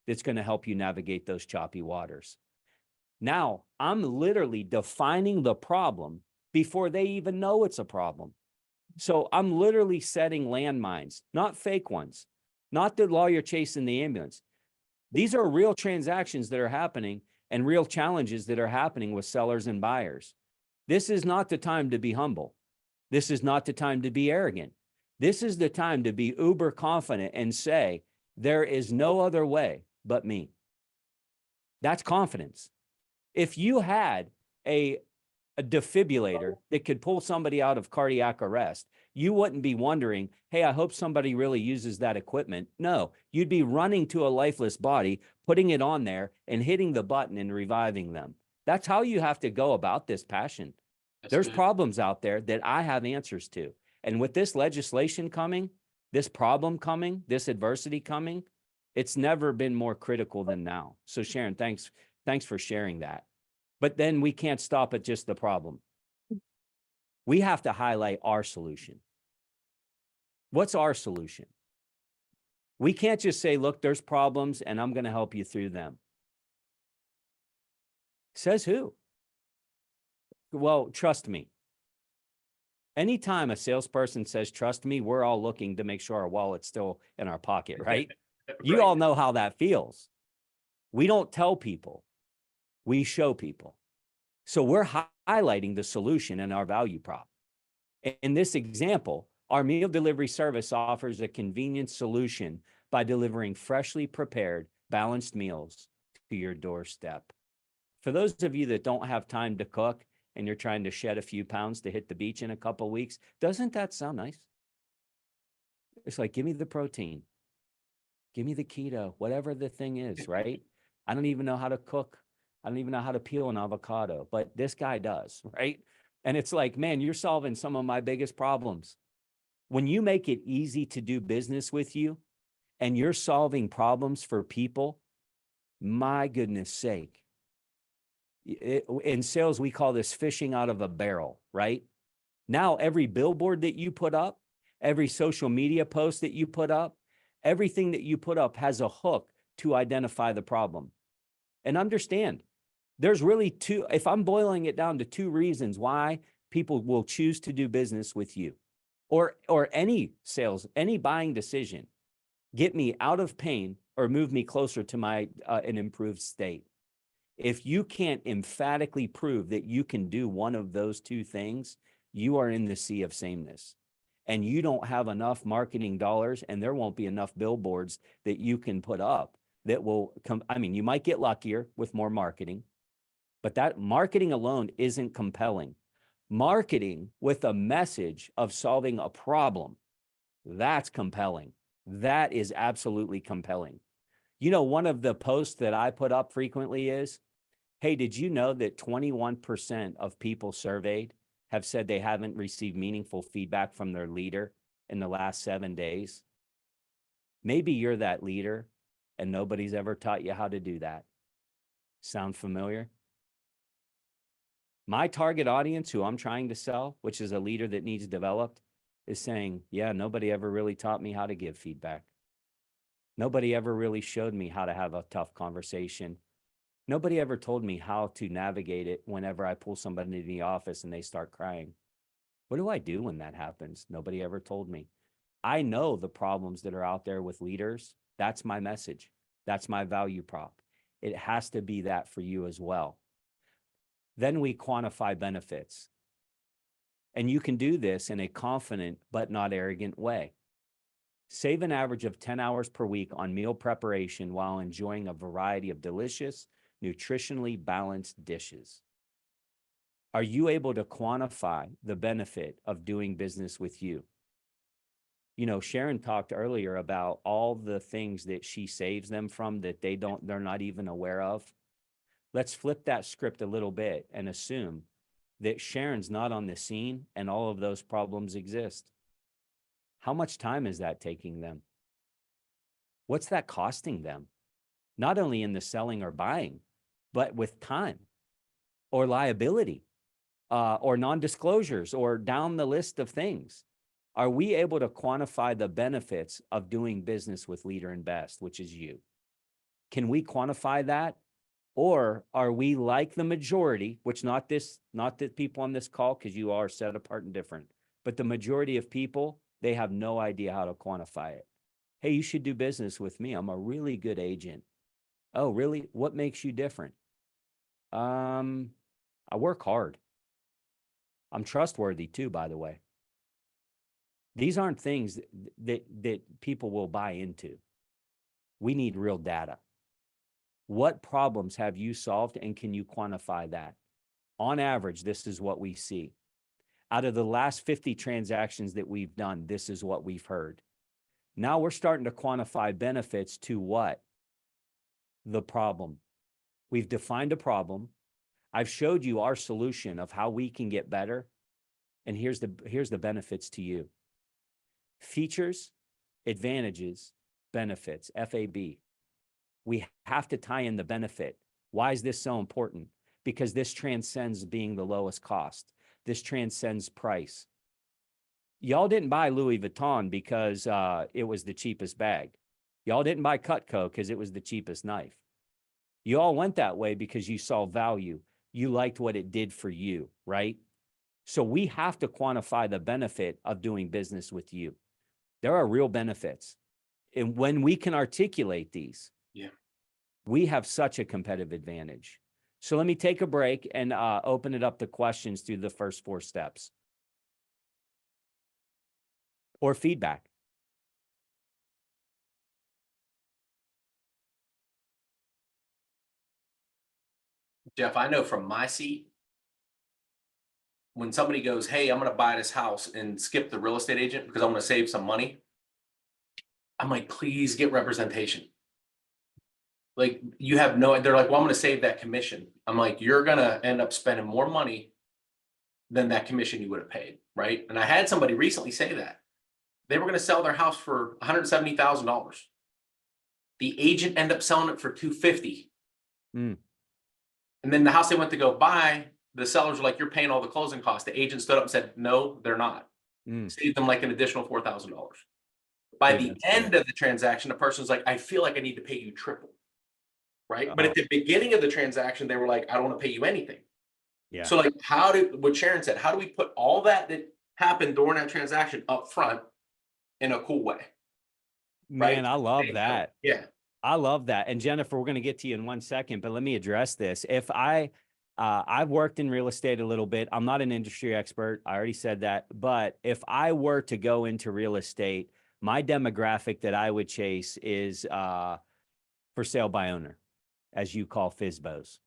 that's going to help you navigate those choppy waters. Now, I'm literally defining the problem before they even know it's a problem. So I'm literally setting landmines, not fake ones, not the lawyer chasing the ambulance. These are real transactions that are happening and real challenges that are happening with sellers and buyers. This is not the time to be humble. This is not the time to be arrogant. This is the time to be uber confident and say, there is no other way but me. That's confidence. If you had a defibrillator that could pull somebody out of cardiac arrest, you wouldn't be wondering, hey, I hope somebody really uses that equipment. No, you'd be running to a lifeless body, putting it on there and hitting the button and reviving them. That's how you have to go about this passion. There's problems out there that I have answers to. And with this legislation coming, this problem coming, this adversity coming, it's never been more critical than now. So Sharon, thanks for sharing that. But then we can't stop at just the problem. We have to highlight our solution. What's our solution? We can't just say, look, there's problems and I'm going to help you through them. Says who? Well, trust me. Anytime a salesperson says, trust me, we're all looking to make sure our wallet's still in our pocket, right? You all know how that feels. We don't tell people. We show people. So we're highlighting the solution and our value prop. In this example, our meal delivery service offers a convenient solution by delivering freshly prepared, balanced meals to your doorstep. For those of you that don't have time to cook and you're trying to shed a few pounds to hit the beach in a couple of weeks, doesn't that sound nice? It's like, give me the protein. Give me the keto, whatever the thing is, right? I don't even know how to cook. I don't even know how to peel an avocado, but this guy does, right? And it's like, man, you're solving some of my biggest problems. When you make it easy to do business with you and you're solving problems for people, my goodness sake. In sales, we call this fishing out of a barrel, right? Now, every billboard that you put up, every social media post that you put up, everything that you put up has a hook to identify the problem. And understand, there's really two, if I'm boiling it down to two reasons why people will choose to do business with you or any sales, any buying decision, get me out of pain or move me closer to my an improved state. If you can't emphatically prove that you can do one of those two things, you are in the sea of sameness. And you don't have enough marketing dollars, and there won't be enough billboards that you can put up that will come. I mean, you might get luckier with more marketing, but that marketing alone isn't compelling. Marketing with a message of solving a problem, that's compelling. That is absolutely compelling. You know, one of the posts that I put up frequently is, hey, did you know that 21% of people surveyed have said they haven't received meaningful feedback from their leader in the last 7 days? Maybe you're that leader and nobody's ever taught you how to do that. Sound familiar? My target audience, who I'm trying to sell, which is a leader that needs developed, is saying, yeah, nobody ever really taught me how to give feedback. Nobody ever really showed me how to have a tough conversation. Nobody ever told me how to navigate it whenever I pull somebody into the office and they start crying. What do I do when that happens? Nobody ever told me. I know the problems that are out there with leaders. That's my message. That's my value prop. It has to be that for you as well. Then we quantify benefits. And you can do this in a confident but not arrogant way. Save an average of 10 hours per week on meal preparation while enjoying a variety of delicious, nutritionally balanced dishes. Are you able to quantify the benefit of doing business with you? You know, Sharon talked earlier about all the things that she saves them from that they're not even aware of. Let's flip that script a little bit and assume that Sharon's not on the scene and all of those problems exist. How much time is that taking them? What's that costing them? Not only in the selling or buying, but with time or liability or non-disclosures or down the list of things. Are we able to quantify the benefits of doing business with Leader and Best, which is you? Can we quantify that? Or are we like the majority, which not the people on this call, because you are set apart and different, but the majority of people, they have no idea how to quantify it. Hey, you should do business with me. I'm a really good agent. Oh, really? What makes you different? I work hard. I'm trustworthy too, by the way. These aren't things that people will buy into. We need real data. What problems have you solved, and can you quantify that? On average, this is what we see. Out of the last 50 transactions that we've done, this is what we've heard. Now we're starting to quantify benefits to what? The problem. We've defined a problem. I've showed you our solution of how we can get better. And here's the benefits to you. Features, advantages, benefits, FAB. We have to tie in the benefit. Why is this so important? Because this transcends being the lowest cost. This transcends price. Y'all didn't buy Louis Vuitton because it was the cheapest bag. Y'all didn't buy Cutco because it was the cheapest knife. You all went that way because you saw value. You liked what it did for you, right? So we have to quantify the benefit of doing business with you. There are real benefits. And when we can articulate these, we have such a competitive advantage. So let me take a break and open it up to questions through the first 4 steps. Or feedback. Jeff, I know from my seat, when somebody goes, hey, I'm going to buy this house and skip the real estate agent because I'm going to save some money, I'm like, please get representation. Like, you have no, they're like, well, I'm going to save that commission. I'm like, you're going to end up spending more money than that commission you would have paid, right? And I had somebody recently say that. They were going to sell their house for $170,000. The agent ended up selling it for $250,000. And then the house they went to go buy, the sellers were like, you're paying all the closing costs. The agent stood up and said, no, they're not. Saved them like an additional $4,000. By the end of the transaction, the person's like, I feel like I need to pay you triple. Right. But at the beginning of the transaction, they were like, I don't want to pay you anything. Yeah. So like, what Sharon said, how do we put all that happened during that transaction up front in a cool way? Man, right? I love that. Yeah. I love that. And Jennifer, we're going to get to you in 1 second, but let me address this. If I've worked in real estate a little bit. I'm not an industry expert. I already said that. But if I were to go into real estate, my demographic that I would chase is for sale by owner, as you call FSBOs.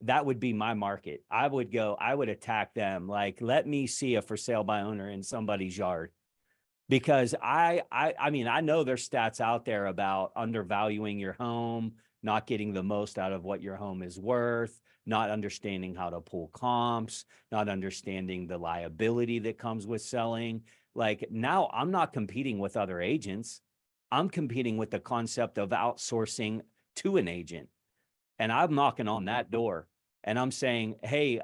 That would be my market. I would attack them. Like, let me see a for sale by owner in somebody's yard. Because I mean, I know there's stats out there about undervaluing your home, not getting the most out of what your home is worth, not understanding how to pull comps, not understanding the liability that comes with selling. Like, now I'm not competing with other agents. I'm competing with the concept of outsourcing to an agent. And I'm knocking on that door and I'm saying, hey,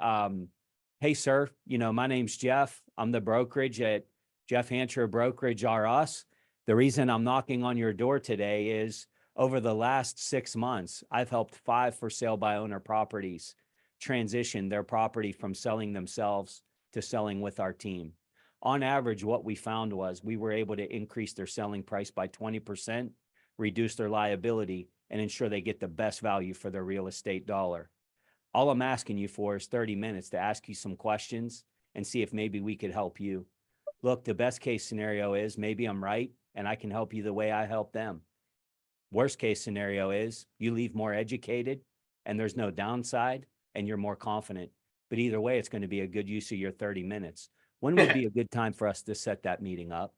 hey, sir, you know, my name's Jeff. I'm the brokerage at Jeff Hancher Brokerage R Us. The reason I'm knocking on your door today is over the last 6 months, I've helped 5 for sale by owner properties transition their property from selling themselves to selling with our team. On average, what we found was we were able to increase their selling price by 20%, reduce their liability, and ensure they get the best value for their real estate dollar. All I'm asking you for is 30 minutes to ask you some questions and see if maybe we could help you. Look, the best case scenario is maybe I'm right and I can help you the way I help them. Worst case scenario is you leave more educated and there's no downside and you're more confident. But either way, it's going to be a good use of your 30 minutes. When would be a good time for us to set that meeting up?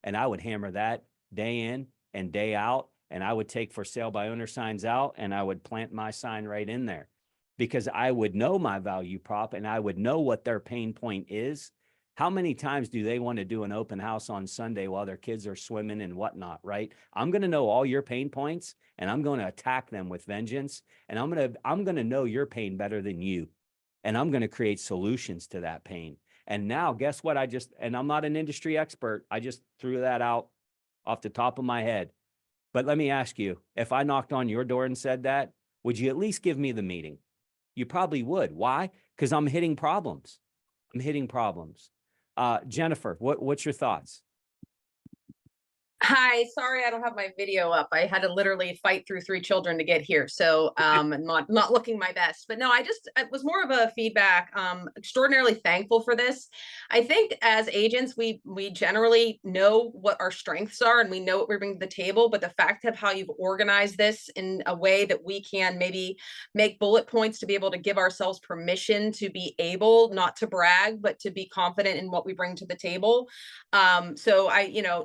And I would hammer that day in and day out. And I would take for sale by owner signs out and I would plant my sign right in there because I would know my value prop and I would know what their pain point is. How many times do they want to do an open house on Sunday while their kids are swimming and whatnot, right? I'm going to know all your pain points and I'm going to attack them with vengeance. And I'm going to know your pain better than you. And I'm going to create solutions to that pain. And now guess what? And I'm not an industry expert. I just threw that out off the top of my head. But let me ask you, if I knocked on your door and said that, would you at least give me the meeting? You probably would. Why? Because I'm hitting problems. I'm hitting problems. Jennifer, what's your thoughts? Hi, sorry I don't have my video up. I had to literally fight through 3 children to get here. So not looking my best. But no, it was more of a feedback. Extraordinarily thankful for this. I think as agents, we generally know what our strengths are and we know what we bring to the table. But the fact of how you've organized this in a way that we can maybe make bullet points to be able to give ourselves permission to be able not to brag, but to be confident in what we bring to the table. So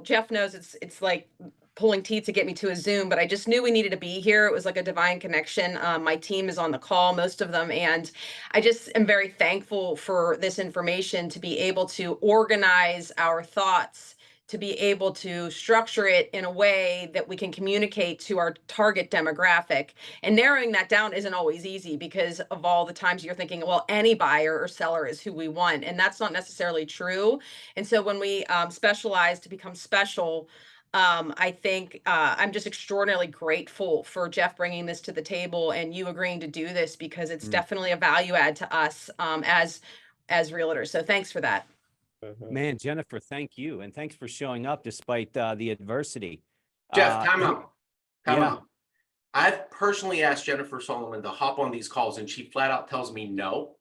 Jeff knows it's like pulling teeth to get me to a Zoom, but I just knew we needed to be here. It was like a divine connection. My team is on the call, most of them, and I just am very thankful for this information to be able to organize our thoughts, to be able to structure it in a way that we can communicate to our target demographic. And narrowing that down isn't always easy because of all the times you're thinking, well, any buyer or seller is who we want. And that's not necessarily true. And so when we specialize to become special, I think I'm just extraordinarily grateful for Jeff bringing this to the table and you agreeing to do this because it's definitely a value add to us as realtors. So thanks for that. Man, Jennifer, thank you. And thanks for showing up despite the adversity. Jeff, time out. Time yeah. out. I've personally asked Jennifer Solomon to hop on these calls and she flat out tells me no.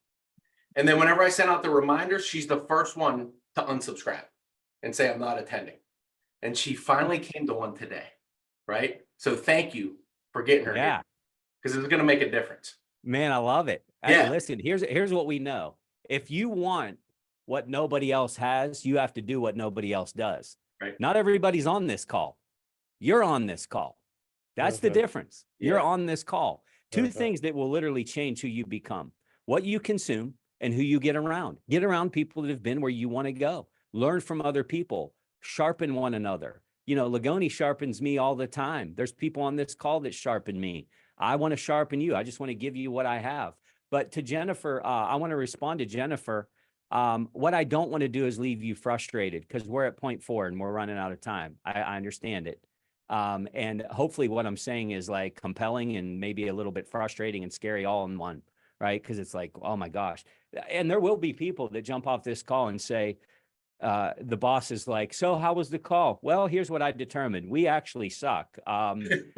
And then whenever I send out the reminders, she's the first one to unsubscribe and say, I'm not attending. And she finally came to one today, right? So thank you for getting her here because it's going to make a difference. Man, I love it. Yeah. Hey, listen, here's what we know. If you want what nobody else has, you have to do what nobody else does. Right. Not everybody's on this call. You're on this call. That's the difference. You're on this call. Two things that will literally change who you become, what you consume and who you get around. Get around people that have been where you want to go. Learn from other people. Sharpen one another. Lagoni sharpens me all the time. There's people on this call that sharpen me. I want to sharpen you. I just want to give you what I have. But to Jennifer, I want to respond to Jennifer. What I don't want to do is leave you frustrated because we're at 0.4 and we're running out of time. I understand it. And hopefully what I'm saying is like compelling and maybe a little bit frustrating and scary all in one, right? Because it's like, oh my gosh. And there will be people that jump off this call and say, the boss is like, so how was the call? Well, here's what I determined. We actually suck. And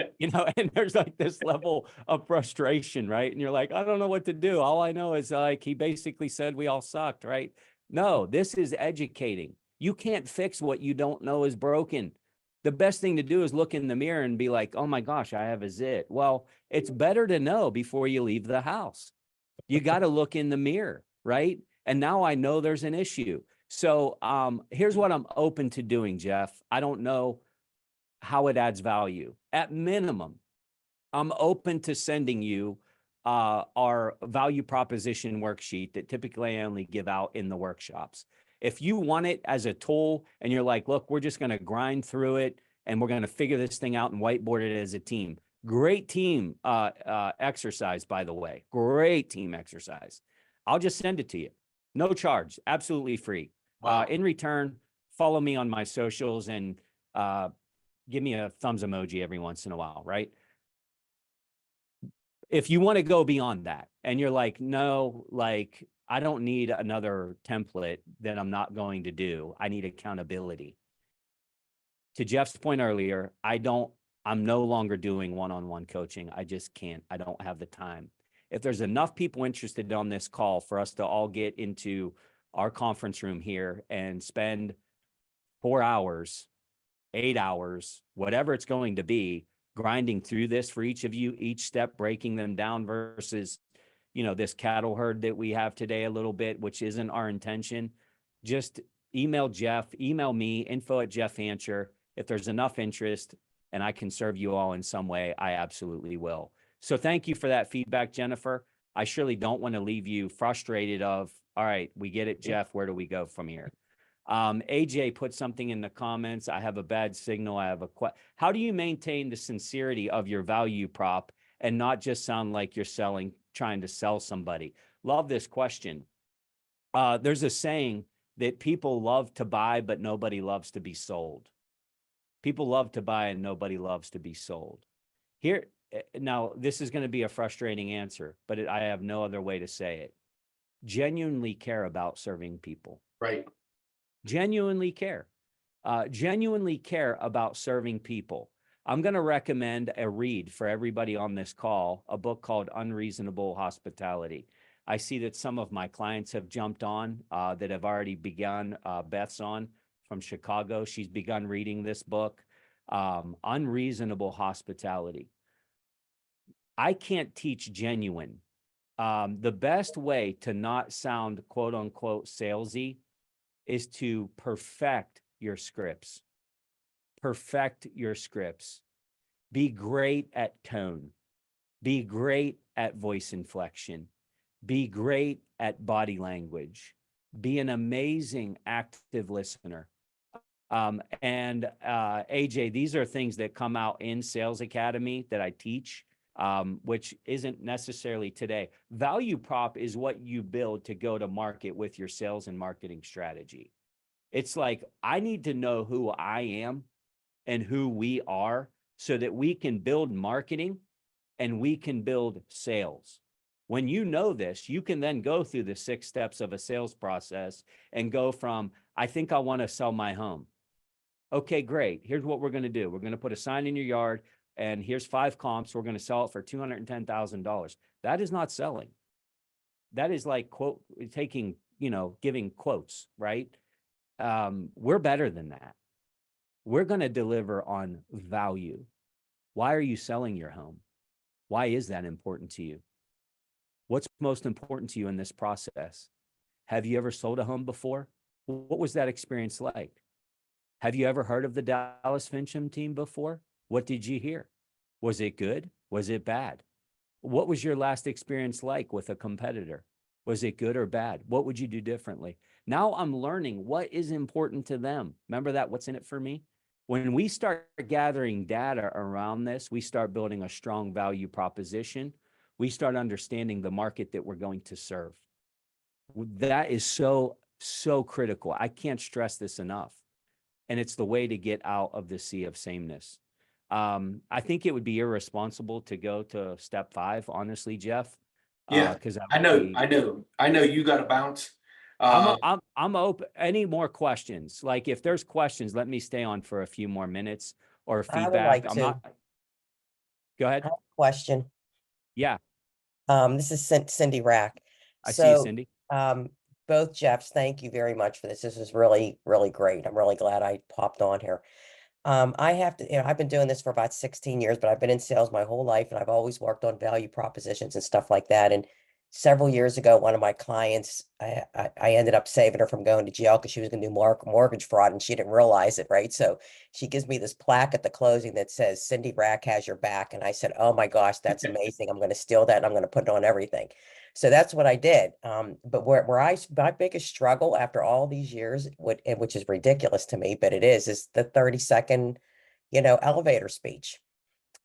there's like this level of frustration, right? And you're like, I don't know what to do. All I know is like, he basically said we all sucked, right? No, this is educating. You can't fix what you don't know is broken. The best thing to do is look in the mirror and be like, oh my gosh, I have a zit. Well, it's better to know before you leave the house. You got to look in the mirror, right? And now I know there's an issue. So here's what I'm open to doing, Jeff. I don't know how it adds value. At minimum, I'm open to sending you our value proposition worksheet that typically I only give out in the workshops. If you want it as a tool and you're like, look, we're just going to grind through it and we're going to figure this thing out and whiteboard it as a team. Great team exercise, by the way. Great team exercise. I'll just send it to you. No charge, absolutely free. Wow. In return, follow me on my socials and give me a thumbs emoji every once in a while, right? If you want to go beyond that and you're like, no, like I don't need another template that I'm not going to do. I need accountability. To Jeff's point earlier, I'm no longer doing one-on-one coaching. I just can't. I don't have the time. If there's enough people interested on this call for us to all get into our conference room here and spend 4 hours, 8 hours, whatever it's going to be, grinding through this for each of you, each step, breaking them down versus, this cattle herd that we have today a little bit, which isn't our intention. Just email Jeff, email me, info@Jeff.Hancher. If there's enough interest and I can serve you all in some way, I absolutely will. So thank you for that feedback, Jennifer. I surely don't want to leave you frustrated of, all right, we get it, Jeff, where do we go from here? AJ put something in the comments. I have a bad signal. I have a how do you maintain the sincerity of your value prop and not just sound like you're trying to sell somebody? Love this question. There's a saying that people love to buy, but nobody loves to be sold. People love to buy and nobody loves to be sold. Now, this is going to be a frustrating answer, but I have no other way to say it. Genuinely care about serving people. Right. Genuinely care about serving people. I'm going to recommend a read for everybody on this call, a book called Unreasonable Hospitality. I see that some of my clients have jumped on that have already begun. Beth's on from Chicago. She's begun reading this book, Unreasonable Hospitality. I can't teach genuine. The best way to not sound quote unquote salesy is to perfect your scripts. Perfect your scripts. Be great at tone. Be great at voice inflection. Be great at body language. Be an amazing active listener. And AJ, these are things that come out in Sales Academy that I teach, which isn't necessarily today. Value prop is what you build to go to market with your sales and marketing strategy. It's like, I need to know who I am and who we are so that we can build marketing and we can build sales. When you know this, you can then go through the 6 steps of a sales process and go from, I think I want to sell my home. Okay, great. Here's what we're going to do. We're going to put a sign in your yard and here's 5 comps. We're going to sell it for $210,000. That is not selling. That is like taking, giving quotes, right? We're better than that. We're going to deliver on value. Why are you selling your home? Why is that important to you? What's most important to you in this process? Have you ever sold a home before? What was that experience like? Have you ever heard of the Dallas Fincham team before? What did you hear? Was it good? Was it bad? What was your last experience like with a competitor? Was it good or bad? What would you do differently? Now I'm learning what is important to them. Remember that, what's in it for me? When we start gathering data around this, we start building a strong value proposition. We start understanding the market that we're going to serve. That is so, so critical. I can't stress this enough. And it's the way to get out of the sea of sameness. I think it would be irresponsible to go to step 5, honestly, Jeff. Yeah, because I know you got to bounce. I'm open. Any more questions? Like if there's questions, let me stay on for a few more minutes or feedback. I would like to. Go ahead. I have a question. Yeah, This is Cindy Rack. I see you, Cindy. Both Jeffs, thank you very much for this. This is really, really great. I'm really glad I popped on here. I have to, I've been doing this for about 16 years, but I've been in sales my whole life and I've always worked on value propositions and stuff like that. And several years ago, one of my clients, I ended up saving her from going to jail because she was going to do mortgage fraud and she didn't realize it, right? So she gives me this plaque at the closing that says, Cindy Rack has your back. And I said, oh my gosh, that's amazing. I'm going to steal that and I'm going to put it on everything. So that's what I did. But my biggest struggle after all these years, which is ridiculous to me, but it is the 30-second, elevator speech.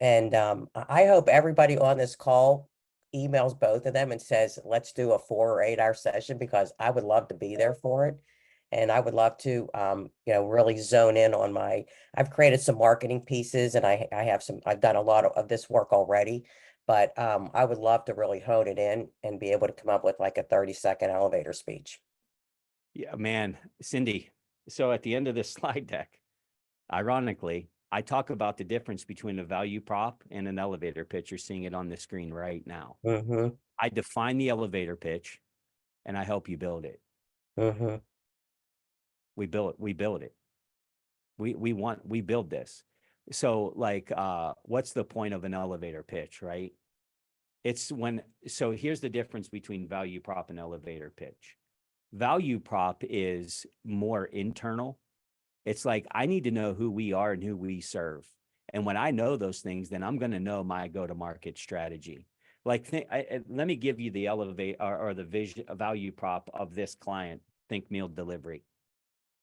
And I hope everybody on this call emails both of them and says, let's do a 4 or 8 hour session because I would love to be there for it. And I would love to, really zone in on I've created some marketing pieces and I've done a lot of this work already, But I would love to really hone it in and be able to come up with like a 30-second elevator speech. Yeah, man, Cindy. So at the end of this slide deck, ironically, I talk about the difference between a value prop and an elevator pitch. You're seeing it on the screen right now. Mm-hmm. I define the elevator pitch and I help you build it. Mm-hmm. We build it. We build this. So like, what's the point of an elevator pitch, right? So here's the difference between value prop and elevator pitch. Value prop is more internal. It's like, I need to know who we are and who we serve. And when I know those things, then I'm going to know my go-to-market strategy. Like, let me give you the elevate or the vision value prop of this client. Think meal delivery.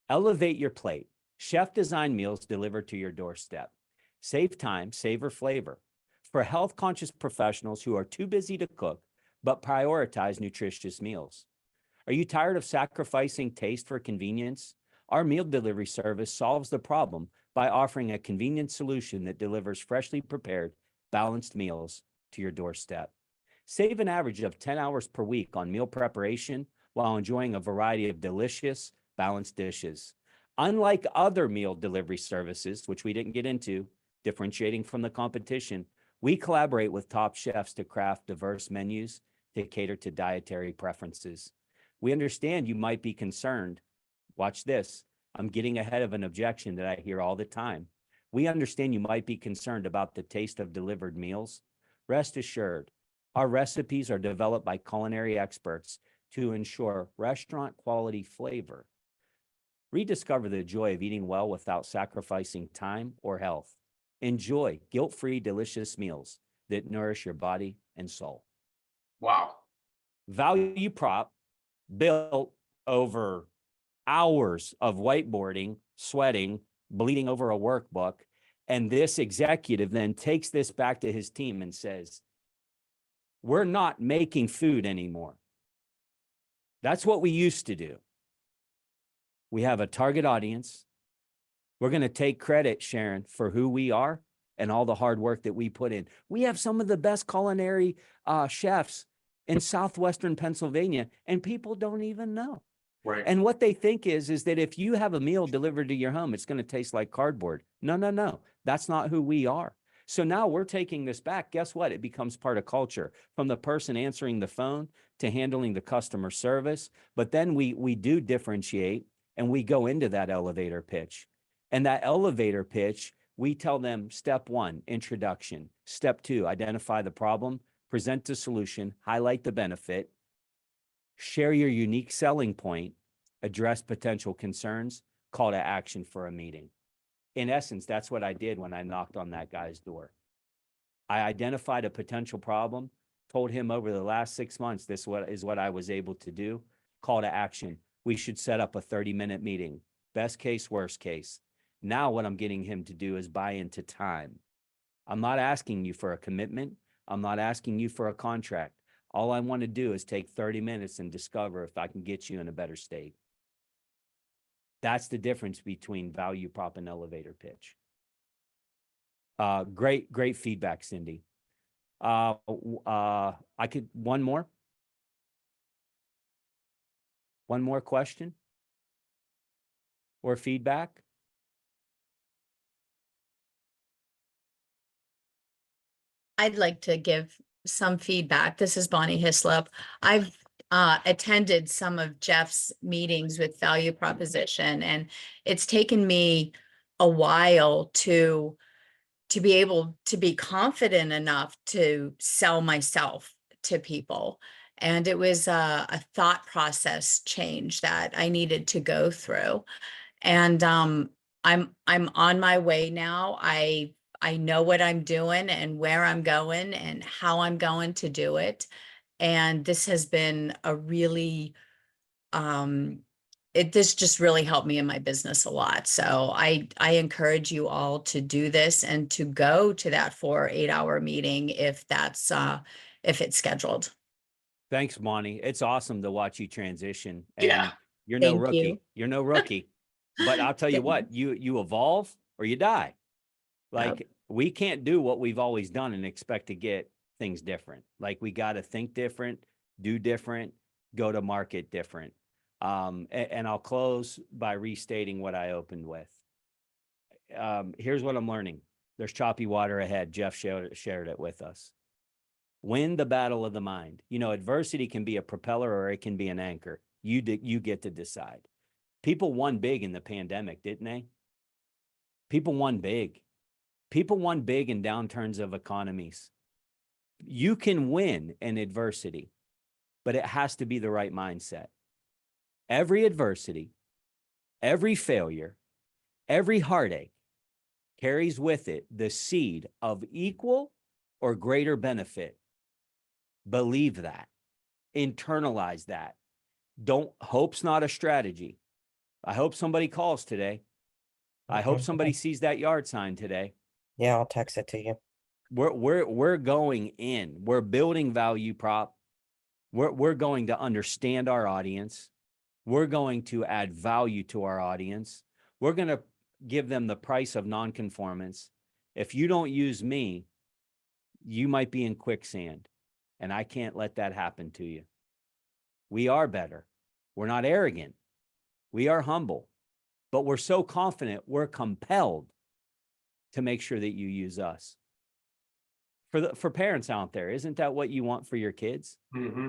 Elevate your plate. Chef design meals delivered to your doorstep. Save time, savor flavor. For health conscious professionals who are too busy to cook, but prioritize nutritious meals. Are you tired of sacrificing taste for convenience? Our meal delivery service solves the problem by offering a convenient solution that delivers freshly prepared, balanced meals to your doorstep. Save an average of 10 hours per week on meal preparation while enjoying a variety of delicious, balanced dishes. Unlike other meal delivery services, which we didn't get into, differentiating from the competition, we collaborate with top chefs to craft diverse menus to cater to dietary preferences. We understand you might be concerned. Watch this. I'm getting ahead of an objection that I hear all the time. We understand you might be concerned about the taste of delivered meals. Rest assured, our recipes are developed by culinary experts to ensure restaurant quality flavor. Rediscover the joy of eating well without sacrificing time or health. Enjoy guilt-free, delicious meals that nourish your body and soul. Wow. Value prop built over hours of whiteboarding, sweating, bleeding over a workbook. And this executive then takes this back to his team and says, we're not making food anymore. That's what we used to do. We have a target audience. We're going to take credit, Sharon, for who we are and all the hard work that we put in. We have some of the best culinary chefs in Southwestern Pennsylvania, and people don't even know. Right. And what they think is that if you have a meal delivered to your home, it's going to taste like cardboard. No. That's not who we are. So now we're taking this back. Guess what? It becomes part of culture, from the person answering the phone to handling the customer service. But then we do differentiate and we go into that elevator pitch. And that elevator pitch, we tell them step 1, introduction. Step 2, identify the problem, present the solution, highlight the benefit, share your unique selling point, address potential concerns, call to action for a meeting. In essence, that's what I did when I knocked on that guy's door. I identified a potential problem, told him over the last 6 months, this is what I was able to do. Call to action. We should set up a 30-minute meeting. Best case, worst case. Now what I'm getting him to do is buy into time. I'm not asking you for a commitment. I'm not asking you for a contract. All I want to do is take 30 minutes and discover if I can get you in a better state. That's the difference between value prop and elevator pitch. Great feedback, Cindy. I could, one more question or feedback? I'd like to give some feedback. This is Bonnie Hislop. I've attended some of Jeff's meetings with value proposition, and it's taken me a while to be able to be confident enough to sell myself to people. And it was a thought process change that I needed to go through. And I'm on my way now. I know what I'm doing and where I'm going and how I'm going to do it. And this has been a really, this just really helped me in my business a lot. So I encourage you all to do this and to go to that 4 or 8 hour meeting if that's, if it's scheduled. Thanks, Bonnie. It's awesome to watch you transition. And Yeah. you're no Thank rookie. you. You're no rookie. But I'll tell you what, you evolve or you die. Like, we can't do what we've always done and expect to get things different. Like we got to think different, do different, go to market different. And I'll close by restating what I opened with. Here's what I'm learning. There's choppy water ahead. Jeff shared it with us. Win the battle of the mind. You know, adversity can be a propeller or it can be an anchor. You get to decide. People won big in the pandemic, didn't they? People won big. People won big in downturns of economies. You can win in adversity, but it has to be the right mindset. Every adversity, every failure, every heartache carries with it the seed of equal or greater benefit. Believe that. Internalize that. Hope's not a strategy. I hope somebody calls today. I hope somebody sees that yard sign today. Yeah, I'll text it to you. We're going in. We're building value prop. We're going to understand our audience. We're going to add value to our audience. We're going to give them the price of nonconformance. If you don't use me, you might be in quicksand, and I can't let that happen to you. We are better. We're not arrogant. We are humble, but we're so confident, we're compelled to make sure that you use us. For parents out there, isn't that what you want for your kids? Mm-hmm.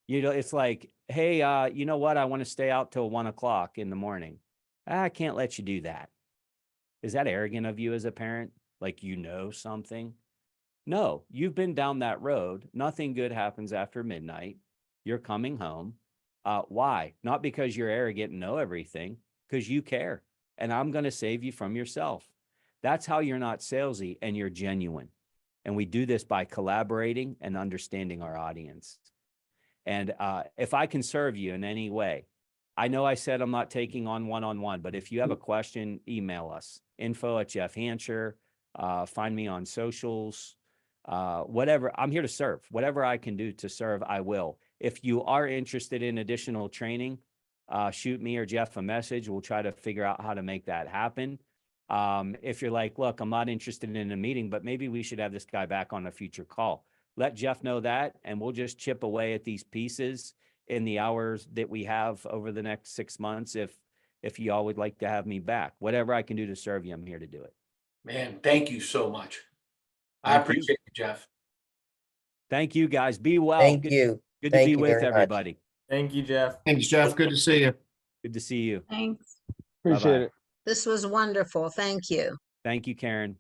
You know, it's like, hey, you know what? I want to stay out till 1 o'clock in the morning. I can't let you do that. Is that arrogant of you as a parent? Like, you know something? No, you've been down that road. Nothing good happens after midnight. You're coming home. Why? Not because you're arrogant and know everything, because you care. And I'm going to save you from yourself. That's how you're not salesy and you're genuine. And we do this by collaborating and understanding our audience. And if I can serve you in any way, I know I said I'm not taking on one-on-one, but if you have a question, email us, info@Hancher, find me on socials, whatever. I'm here to serve. Whatever I can do to serve, I will. If you are interested in additional training, shoot me or Jeff a message. We'll try to figure out how to make that happen. If you're like, look, I'm not interested in a meeting, but maybe we should have this guy back on a future call. Let Jeff know that, and we'll just chip away at these pieces in the hours that we have over the next 6 months. If y'all would like to have me back, whatever I can do to serve you, I'm here to do it. Man, thank you so much. I Thank you. appreciate you, Jeff. Thank you, guys. Be well. Thank you. Good to Thank be you with very much. everybody. Thank you, Jeff. Thanks, Jeff. Good to see you. Good to see you. Thanks. Appreciate Bye-bye. it. This was wonderful. Thank you. Thank you, Karen.